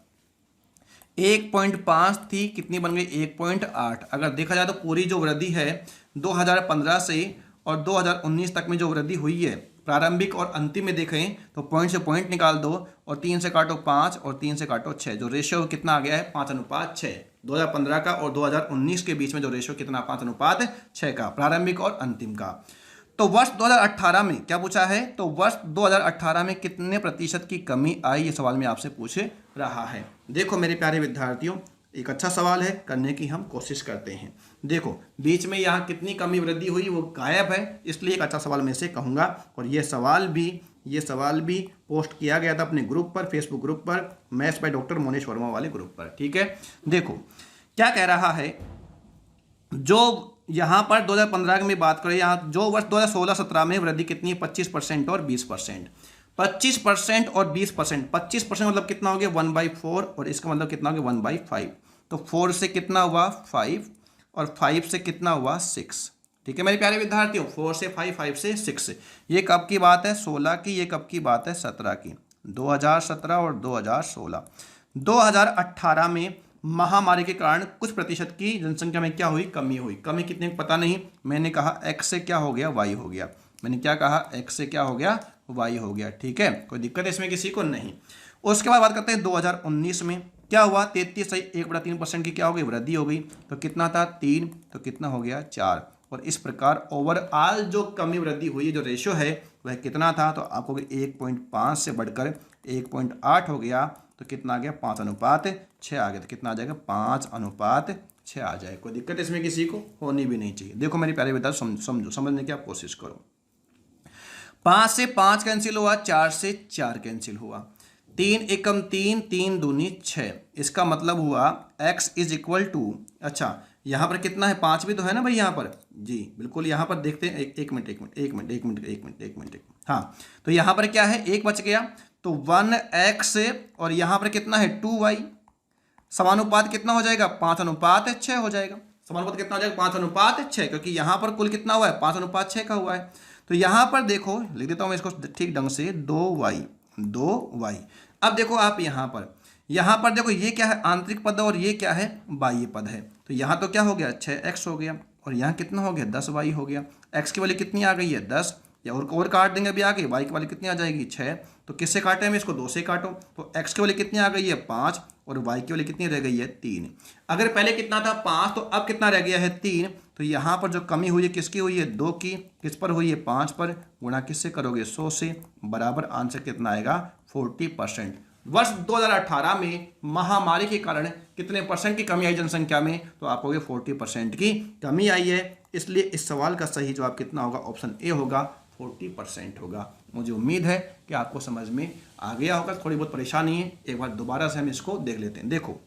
1.5 थी, कितनी बन गई, 1.8। अगर देखा जाए तो पूरी जो वृद्धि है 2015 से और 2019 तक में जो वृद्धि हुई है, प्रारंभिक और अंतिम में देखें तो पॉइंट से पॉइंट निकाल दो और 3 से काटो 5 और 3 से काटो 6, जो रेशियो कितना आ गया है, 5:6। 2015 का और 2019 के बीच में जो रेशियो कितना, 5:6 का, प्रारंभिक और अंतिम का। तो वर्ष 2018 में क्या पूछा है, तो वर्ष 2018 में कितने प्रतिशत की कमी आई, ये सवाल में आपसे पूछ रहा है। देखो मेरे प्यारे विद्यार्थियों, एक अच्छा सवाल है, करने की हम कोशिश करते हैं। देखो बीच में यहाँ कितनी कमी वृद्धि हुई वो गायब है, इसलिए एक अच्छा सवाल मैं से कहूँगा। और ये सवाल भी पोस्ट किया गया था अपने ग्रुप पर, फेसबुक ग्रुप पर, maths by doctor Monesh Verma वाले ग्रुप पर, ठीक है। देखो क्या कह रहा है, जो यहाँ पर 2015 की बात करें, यहाँ जो वर्ष 2016-17 में वृद्धि कितनी है, 25% और 20%। 25% और 20%, 25% मतलब कितना हो गया, 1/4, और इसका मतलब कितना हो गया, 1/5। तो 4 से कितना हुआ, 5, और 5 से कितना हुआ, 6, ठीक है मेरे प्यारे विद्यार्थियों। 4 से 5, 5 से 6। ये कब की बात है, 16 की। ये कब की बात है, 17 की। 2017 और 2016। 2018 में महामारी के कारण कुछ प्रतिशत की जनसंख्या में क्या हुई, कमी हुई। कमी कितनी पता नहीं, मैंने कहा x से क्या हो गया, y हो गया। मैंने क्या कहा, x से क्या हो गया, y हो गया, ठीक है। कोई दिक्कत इसमें किसी को नहीं। उसके बाद बात करते हैं 2019 में क्या हुआ, 33.1/3% की क्या हो गई, वृद्धि हो गई। तो कितना था, 3, तो कितना हो गया, 4। और इस प्रकार ओवरऑल जो कमी वृद्धि हुई, जो रेशियो है वह कितना था, तो आपको 1.5 से बढ़कर 1.8 हो गया, तो कितना आ गया 5:6 आ गया। तो कितना आ जाएगा 5:6 आ जाए। कोई दिक्कत इसमें किसी को होनी भी नहीं चाहिए। देखो मेरे प्यारे विद्यार्थी, समझो, समझने की आप कोशिश करो। 5 से 5 कैंसिल हुआ, 4 से 4 कैंसिल हुआ, 3 एकम 3, 3 दूनी 6। इसका मतलब हुआ x इज इक्वल टू, अच्छा यहाँ पर कितना है, 5 भी तो है ना भाई यहाँ पर, जी बिल्कुल। यहाँ पर देखते हैं, एक मिनट, हाँ, तो यहाँ पर क्या है, 1 बच गया, तो 1x और यहाँ पर कितना है 2y, समानुपात कितना हो जाएगा 5:6 हो जाएगा। समानुपात कितना हो जाएगा 5:6, क्योंकि यहाँ पर कुल कितना हुआ है 5:6 का हुआ है। तो यहाँ पर देखो, लिख देता हूँ मैं इसको ठीक ढंग से, 2y। अब देखो आप यहाँ पर देखो, ये क्या है आंतरिक पद और ये क्या है बाह्य पद है। तो यहाँ तो क्या हो गया 6x हो गया, और यहाँ कितना हो गया 10y हो गया। x की वैल्यू कितनी आ गई है 10, या और काट देंगे अभी आगे, y की वैल्यू कितनी आ जाएगी 6। तो किससे काटे हम इसको, 2 से काटो, तो x की वैल्यू कितनी आ गई है 5, और y की वैल्यू कितनी रह गई है 3। अगर पहले कितना था 5, तो अब कितना रह गया है 3। तो यहाँ पर जो कमी हुई है किसकी हुई है 2 की, किस पर हुई है 5 पर, गुणा किससे करोगे 100 से, बराबर आंसर कितना आएगा 40%। वर्ष 2018 में महामारी के कारण कितने परसेंट की कमी आई जनसंख्या में, तो आप कहोगे 40% की कमी आई है। इसलिए इस सवाल का सही जवाब कितना होगा, ऑप्शन ए होगा, 40% होगा। मुझे उम्मीद है कि आपको समझ में आ गया होगा। थोड़ी बहुत परेशानी है, एक बार दोबारा से हम इसको देख लेते हैं। देखो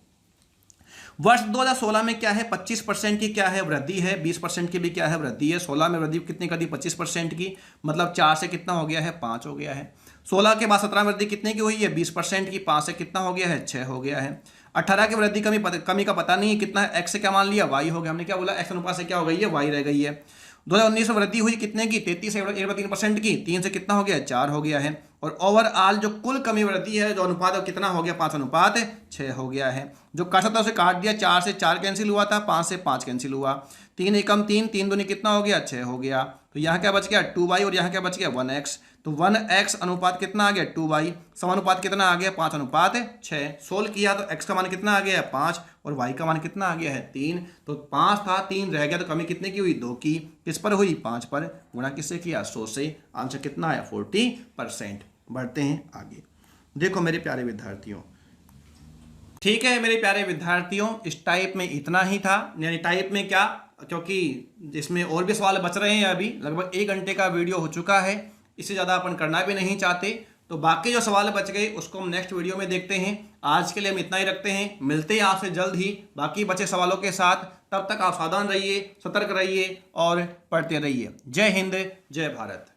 वर्ष 2016 में क्या है 25% की क्या है वृद्धि है, 20% की भी क्या है वृद्धि है। 16 में वृद्धि कितनी कर दी 25% की, मतलब 4 से कितना हो गया है 5 हो गया है। 16 के बाद 17 में वृद्धि कितने की हुई है 20% की, 5 से कितना हो गया है 6 हो गया है। 18 की वृद्धि कमी का पता नहीं है कितना है, x से क्या मान लिया y हो गया, हमने क्या बोला x अनुपात से क्या हो गई है y रह गई है। 2019 में वृद्धि हुई कितने की 33 से 1.3% की, 3 से कितना हो गया 4 हो गया है। और ओवरऑल जो कुल कमी वृद्धि है, जो अनुपात कितना हो गया 5:6 हो गया है। जो काट सकता उसे काट दिया, 4 से 4 कैंसिल हुआ था, 5 से 5 कैंसिल हुआ, 3 एकम 3, 3 दूनी कितना हो गया 6 हो गया। तो यहाँ क्या बच गया 2y, और यहाँ क्या बच गया 1x। तो 1x अनुपात कितना आ गया 2y, समानुपात कितना आ गया 5:6। सोल्व किया तो x का मान कितना आ गया है 5, और y का मान कितना आ गया है 3। तो 5 था 3 रह गया, तो कमी कितने की हुई 2 की, किस पर हुई 5 पर, गुणा किससे किया 100 से, आंसर कितना आया 40%। बढ़ते हैं आगे। देखो मेरे प्यारे विद्यार्थियों, ठीक है मेरे प्यारे विद्यार्थियों, इस टाइप में इतना ही था। यानी टाइप में क्या, क्योंकि इसमें और भी सवाल बच रहे हैं, अभी लगभग 1 घंटे का वीडियो हो चुका है, इससे ज़्यादा अपन करना भी नहीं चाहते। तो बाकी जो सवाल बच गए उसको हम नेक्स्ट वीडियो में देखते हैं। आज के लिए हम इतना ही रखते हैं, मिलते हैं आपसे जल्द ही बाकी बचे सवालों के साथ। तब तक आप सावधान रहिए, सतर्क रहिए और पढ़ते रहिए। जय हिंद, जय भारत।